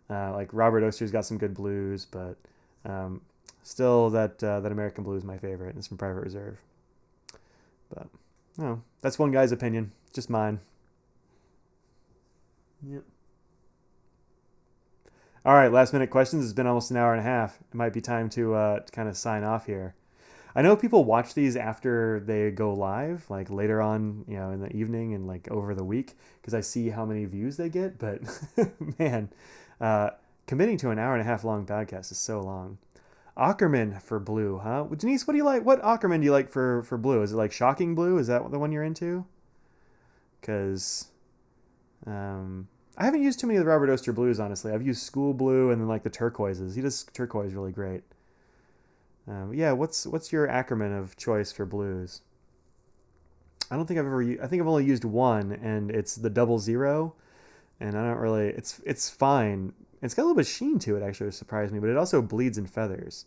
like Robert Oster's got some good blues, but still that American Blue is my favorite. It's from Private Reserve. But no, that's one guy's opinion, just mine. Yep. All right, last minute questions. It's been almost an hour and a half. It might be time to kind of sign off here. I know people watch these after they go live, like later on, in the evening and like over the week, because I see how many views they get. But man, committing to an hour and a half long podcast is so long. Ackerman for blue, huh? Denise, what do you like? What Ackerman do you like for blue? Is it like Shocking Blue? Is that the one you're into? Because I haven't used too many of the Robert Oster blues, honestly. I've used School Blue and then like the turquoises. He does turquoise really great. What's your Ackerman of choice for blues? I don't think I think I've only used one, and it's the 00, and I don't really. It's fine. It's got a little bit of sheen to it, actually, which surprised me, but it also bleeds in feathers.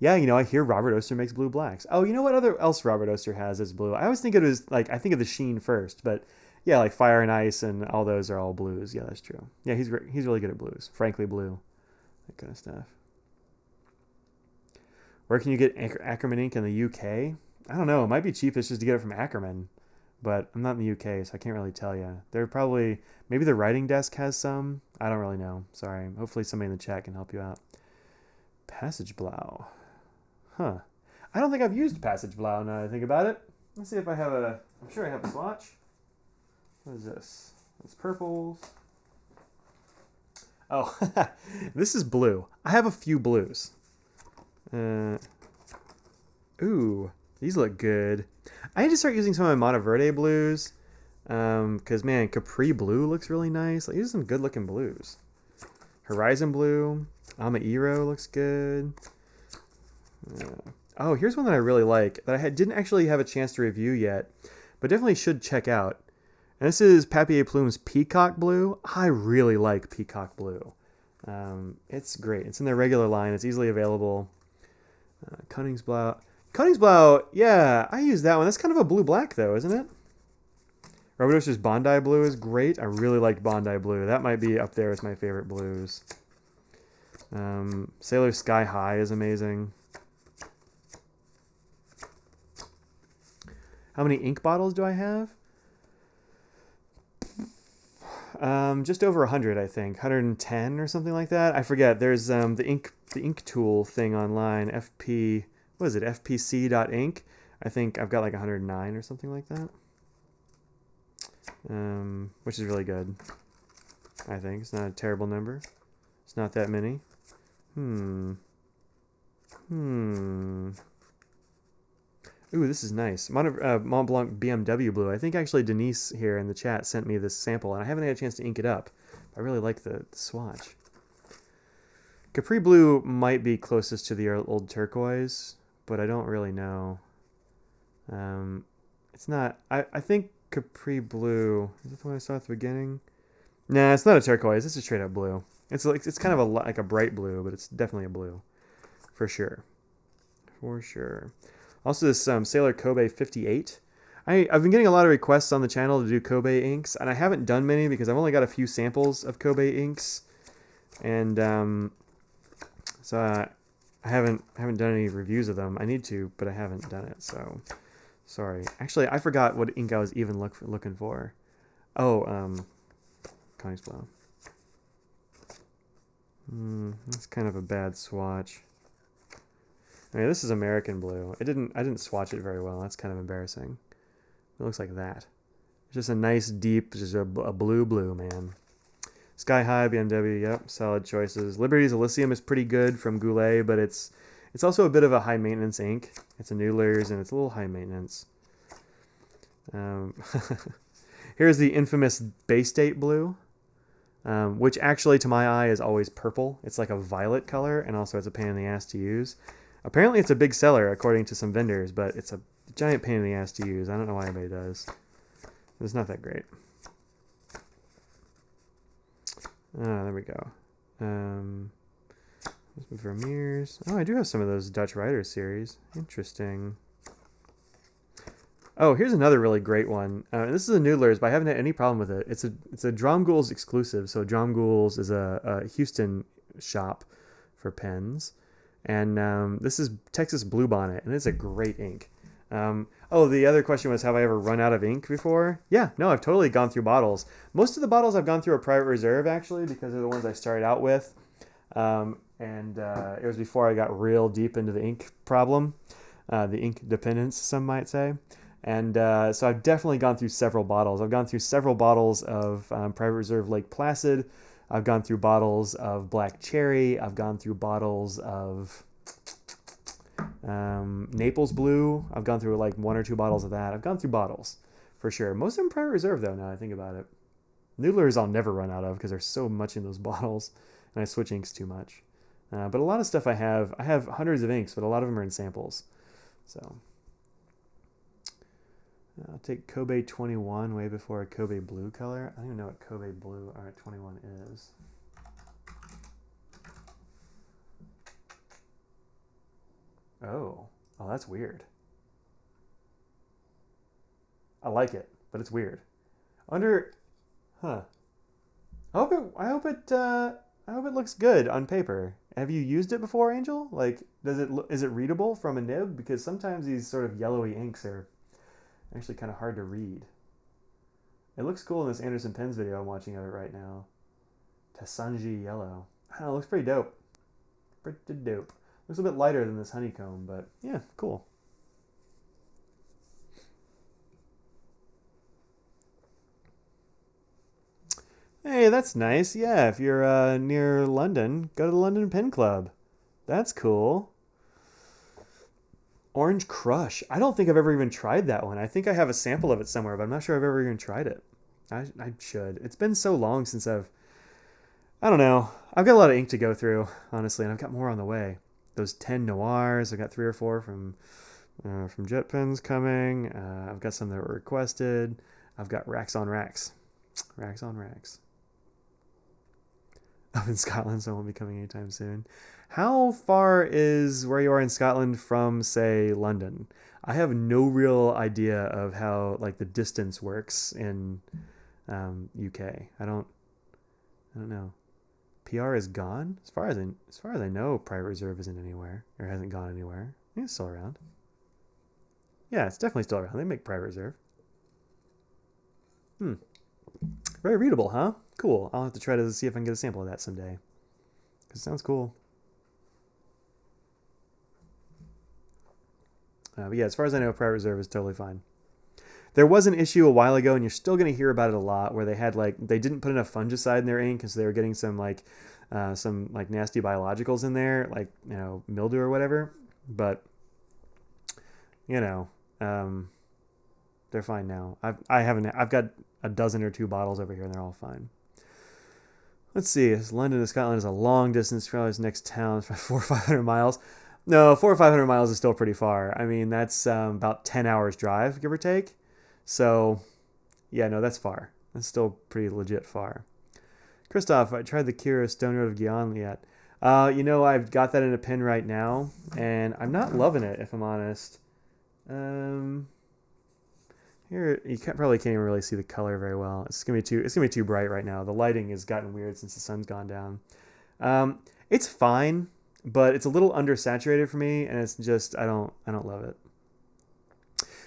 Yeah, you know, I hear Robert Oster makes blue blacks. Oh, you know what other else Robert Oster has is blue? I always think it was like I think of the sheen first, but yeah, like Fire and Ice and all those are all blues. Yeah, that's true. Yeah, he's really good at blues. Frankly Blue, that kind of stuff. Where can you get Ackerman ink in the UK? I don't know. It might be cheapest just to get it from Ackerman, but I'm not in the UK, so I can't really tell you. They're probably maybe the writing desk has some. I don't really know. Sorry. Hopefully somebody in the chat can help you out. Passage Blau. Huh. I don't think I've used Passage Blau now that I think about it. Let's see if I have a... I'm sure I have a swatch. What is this? It's purples. Oh, this is blue. I have a few blues. Ooh, these look good. I need to start using some of my Monteverde blues. Because, man, Capri Blue looks really nice. Like, these are some good-looking blues. Horizon Blue. Amairo looks good. Oh, here's one that I really like that I didn't actually have a chance to review yet, but definitely should check out. And this is Papier Plume's Peacock Blue. I really like Peacock Blue. It's great. It's in their regular line. It's easily available. Koningsblau. Koningsblau, yeah, I use that one. That's kind of a blue-black, though, isn't it? Robert Oster's Bondi Blue is great. I really like Bondi Blue. That might be up there as my favorite blues. Sailor Sky High is amazing. How many ink bottles do I have? Just over 100, I think. 110 or something like that. I forget. There's the ink tool thing online. FP, what is it? FPC.ink. I think I've got like 109 or something like that. Which is really good. I think it's not a terrible number. It's not that many. Ooh, this is nice. Mont Blanc BMW Blue. I think actually Denise here in the chat sent me this sample, and I haven't had a chance to ink it up. I really like the swatch. Capri Blue might be closest to the old turquoise, but I don't really know. It's not... I think Capri Blue... Is that the one I saw at the beginning? Nah, it's not a turquoise. It's a straight up blue. It's kind of like a bright blue, but it's definitely a blue. For sure. For sure. Also, this Sailor Kobe 58. I've been getting a lot of requests on the channel to do Kobe inks, and I haven't done many because I've only got a few samples of Kobe inks, and so I haven't done any reviews of them. I need to, but I haven't done it. So sorry. Actually, I forgot what ink I was even looking for. Oh, Koningsblau. That's kind of a bad swatch. I mean, this is American Blue. I didn't swatch it very well. That's kind of embarrassing. It looks like that. It's just a nice deep, just a blue, man. Sky High, BMW, yep, solid choices. Liberty's Elysium is pretty good from Goulet, but it's also a bit of a high maintenance ink. It's a Noodler's and it's a little high maintenance. Here's the infamous Bay State Blue, which actually to my eye is always purple. It's like a violet color, and also it's a pain in the ass to use. Apparently it's a big seller according to some vendors, but it's a giant pain in the ass to use. I don't know why anybody does. It's not that great. There we go. Vermeers. Oh, I do have some of those Dutch Writers series. Interesting. Oh, here's another really great one. This is a Noodler's, but I haven't had any problem with it. It's a Dromgool's exclusive. So Dromgool's is a Houston shop for pens. And this is Texas Bluebonnet, and it's a great ink. Oh, the other question was, have I ever run out of ink before? Yeah, no, I've totally gone through bottles. Most of the bottles I've gone through are private reserve, actually, because they're the ones I started out with. It was before I got real deep into the ink problem, the ink dependence, some might say. And so I've definitely gone through several bottles. I've gone through several bottles of Private Reserve Lake Placid. I've gone through bottles of Black Cherry. I've gone through bottles of Naples Blue. I've gone through like 1 or 2 bottles of that. I've gone through bottles for sure. Most of them Private Reserve though, now I think about it. Noodlers I'll never run out of because there's so much in those bottles and I switch inks too much. But a lot of stuff I have hundreds of inks, but a lot of them are in samples. So I'll take Kobe 21 way before a Kobe Blue color. I don't even know what Kobe Blue 21 is. Oh. Oh, that's weird. I like it, but it's weird. Under, huh? I hope it looks good on paper. Have you used it before, Angel? Like, is it readable from a nib? Because sometimes these sort of yellowy inks are actually kind of hard to read. It looks cool in this Anderson Pens video I'm watching of it right now. Tassanji yellow. I don't know, it looks pretty dope. Pretty dope. Looks a bit lighter than this honeycomb, but yeah, cool. Hey, that's nice. Yeah, if you're near London, go to the London Pen Club. That's cool. Orange Crush. I don't think I've ever even tried that one. I think I have a sample of it somewhere, but I'm not sure I've ever even tried it. I should. It's been so long since I don't know. I've got a lot of ink to go through, honestly, and I've got more on the way. Those 10 Noirs, I've got 3 or 4 from Jet Pens coming. I've got some that were requested. I've got racks on racks. Racks on racks. Up in Scotland, so I won't be coming anytime soon. How far is where you are in Scotland from, say, London? I have no real idea of how like the distance works in UK. I don't know. PR is gone as far as I know. Private Reserve isn't anywhere or hasn't gone anywhere. I think it's still around. Yeah, it's definitely still around. They make Private Reserve. Very readable, huh? Cool. I'll have to try to see if I can get a sample of that someday. Because it sounds cool. But yeah, as far as I know, Private Reserve is totally fine. There was an issue a while ago, and you're still going to hear about it a lot, where they didn't put enough fungicide in their ink because they were getting some nasty biologicals in there, like mildew or whatever. But they're fine now. I've got a dozen or 2 bottles over here, and they're all fine. Let's see. London to Scotland is a long distance. Probably this next town is 400 or 500 miles. No, 400 or 500 miles is still pretty far. I mean, that's about 10 hours drive, give or take. So, yeah, no, that's far. That's still pretty legit far. Christoph, I tried the Kira Stone Road of Guyana yet. I've got that in a pen right now, and I'm not loving it, if I'm honest. Here, you probably can't even really see the color very well. It's gonna be too bright right now. The lighting has gotten weird since the sun's gone down. It's fine, but it's a little undersaturated for me, and it's just I don't love it.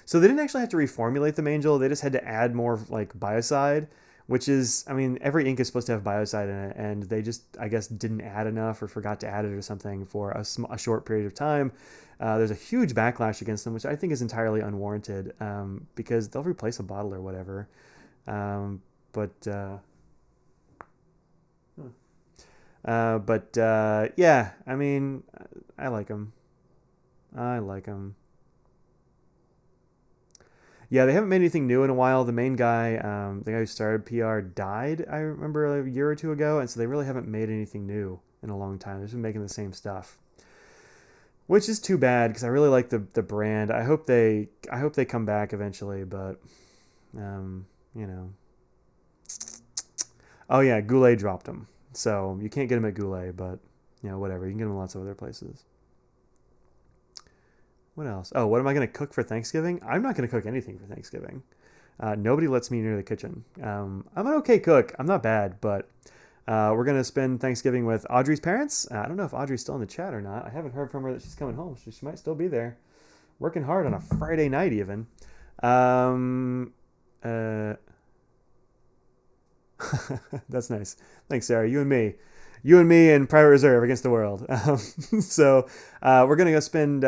So they didn't actually have to reformulate the Angel. They just had to add more like biocide, which is, I mean, every ink is supposed to have biocide in it, and they just, I guess, didn't add enough or forgot to add it or something for a short period of time. There's a huge backlash against them, which I think is entirely unwarranted, because they'll replace a bottle or whatever. Yeah, I mean, I like them. I like them. Yeah, they haven't made anything new in a while. The main guy, the guy who started PR, died, I remember, a year or 2 ago, and so they really haven't made anything new in a long time. They've been making the same stuff, which is too bad because I really like the brand. I hope they come back eventually, but you know. Oh yeah, Goulet dropped them, so you can't get them at Goulet, but whatever. You can get them in lots of other places. What else? Oh, what am I going to cook for Thanksgiving? I'm not going to cook anything for Thanksgiving. Nobody lets me near the kitchen. I'm an okay cook. I'm not bad, but we're going to spend Thanksgiving with Audrey's parents. I don't know if Audrey's still in the chat or not. I haven't heard from her that she's coming home. She might still be there. Working hard on a Friday night even. That's nice. Thanks, Sarah. You and me. And Private Reserve against the world. So we're going to go spend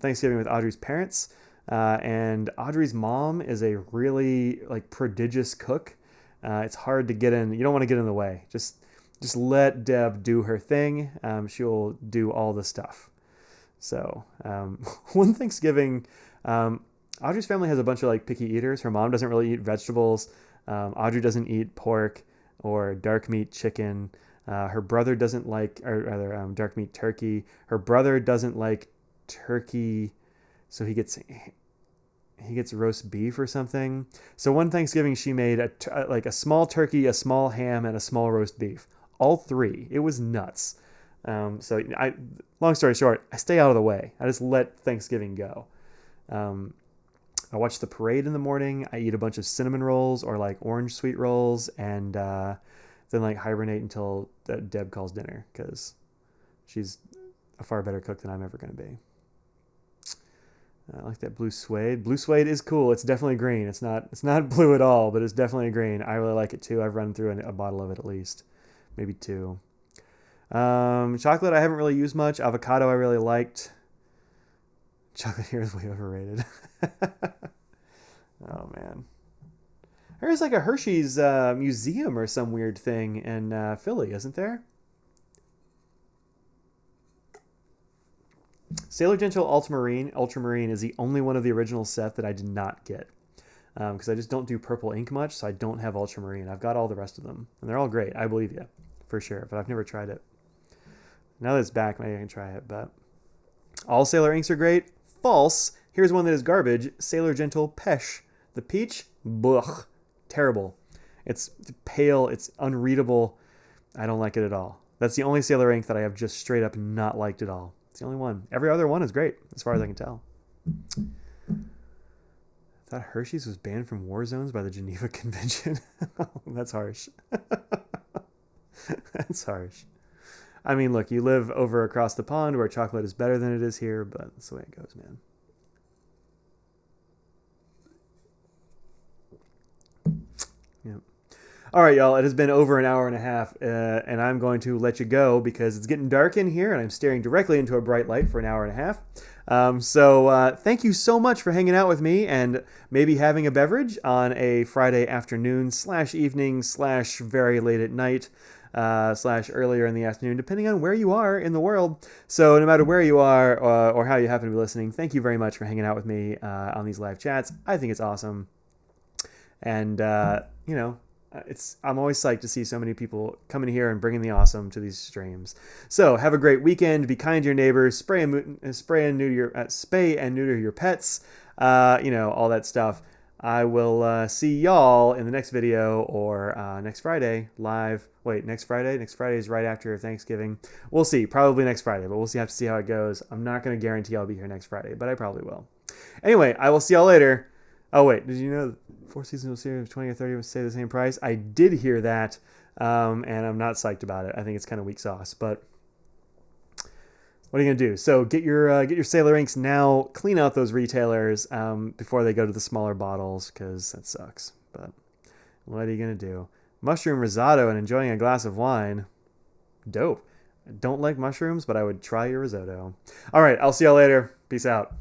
Thanksgiving with Audrey's parents. And Audrey's mom is a really prodigious cook. It's hard to get in. You don't want to get in the way. Just let Deb do her thing. She'll do all the stuff. So one Thanksgiving, Audrey's family has a bunch of picky eaters. Her mom doesn't really eat vegetables. Audrey doesn't eat pork or dark meat chicken. Her brother doesn't like, or rather, dark meat turkey. Her brother doesn't like turkey, so he gets roast beef or something. So one Thanksgiving, she made a small turkey, a small ham, and a small roast beef. All 3. It was nuts. Long story short, I stay out of the way. I just let Thanksgiving go. I watch the parade in the morning. I eat a bunch of cinnamon rolls or like orange sweet rolls, and then like hibernate until Deb calls dinner because she's a far better cook than I'm ever going to be. I like that blue suede. Blue suede is cool. It's definitely green. It's not blue at all, but it's definitely green. I really like it too. I've run through a bottle of it at least, maybe two. Chocolate I haven't really used much. Avocado I really liked. Chocolate here is way overrated. Oh man. There's like a Hershey's museum or some weird thing in Philly, isn't there? Sailor Gentle Ultramarine is the only one of the original set that I did not get. Because I just don't do purple ink much, so I don't have Ultramarine. I've got all the rest of them. And they're all great. I believe you. For sure. But I've never tried it. Now that it's back, maybe I can try it. But all Sailor inks are great. False. Here's one that is garbage. Sailor Gentle Pesh. The peach? Blech. Terrible. It's pale. It's unreadable. I don't like it at all. That's the only Sailor ink that I have just straight up not liked at all. It's the only one. Every other one is great, as far as I can tell. I thought Hershey's was banned from war zones by the Geneva Convention. That's harsh. That's harsh. I mean, look, you live over across the pond where chocolate is better than it is here, but that's the way it goes, man. Yep. All right, y'all, it has been over an hour and a half, and I'm going to let you go because it's getting dark in here, and I'm staring directly into a bright light for an hour and a half. So thank you so much for hanging out with me and maybe having a beverage on a Friday afternoon / evening / very late at night / earlier in the afternoon, depending on where you are in the world. So no matter where you are or how you happen to be listening, thank you very much for hanging out with me on these live chats. I think it's awesome. And, I'm always psyched to see so many people coming here and bringing the awesome to these streams. So have a great weekend. Be kind to your neighbors. Spay and neuter your pets. All that stuff. I will see y'all in the next video or next Friday live. Wait, next Friday? Next Friday is right after Thanksgiving. We'll see. Probably next Friday, but we'll have to see how it goes. I'm not going to guarantee I'll be here next Friday, but I probably will. Anyway, I will see y'all later. Oh, wait. Did you know Four Seasonal Series 20 or 30 would stay the same price? I did hear that, and I'm not psyched about it. I think it's kind of weak sauce, but what are you going to do? So get your Sailor inks now. Clean out those retailers before they go to the smaller bottles, because that sucks. But what are you going to do? Mushroom risotto and enjoying a glass of wine. Dope. I don't like mushrooms, but I would try your risotto. All right. I'll see y'all later. Peace out.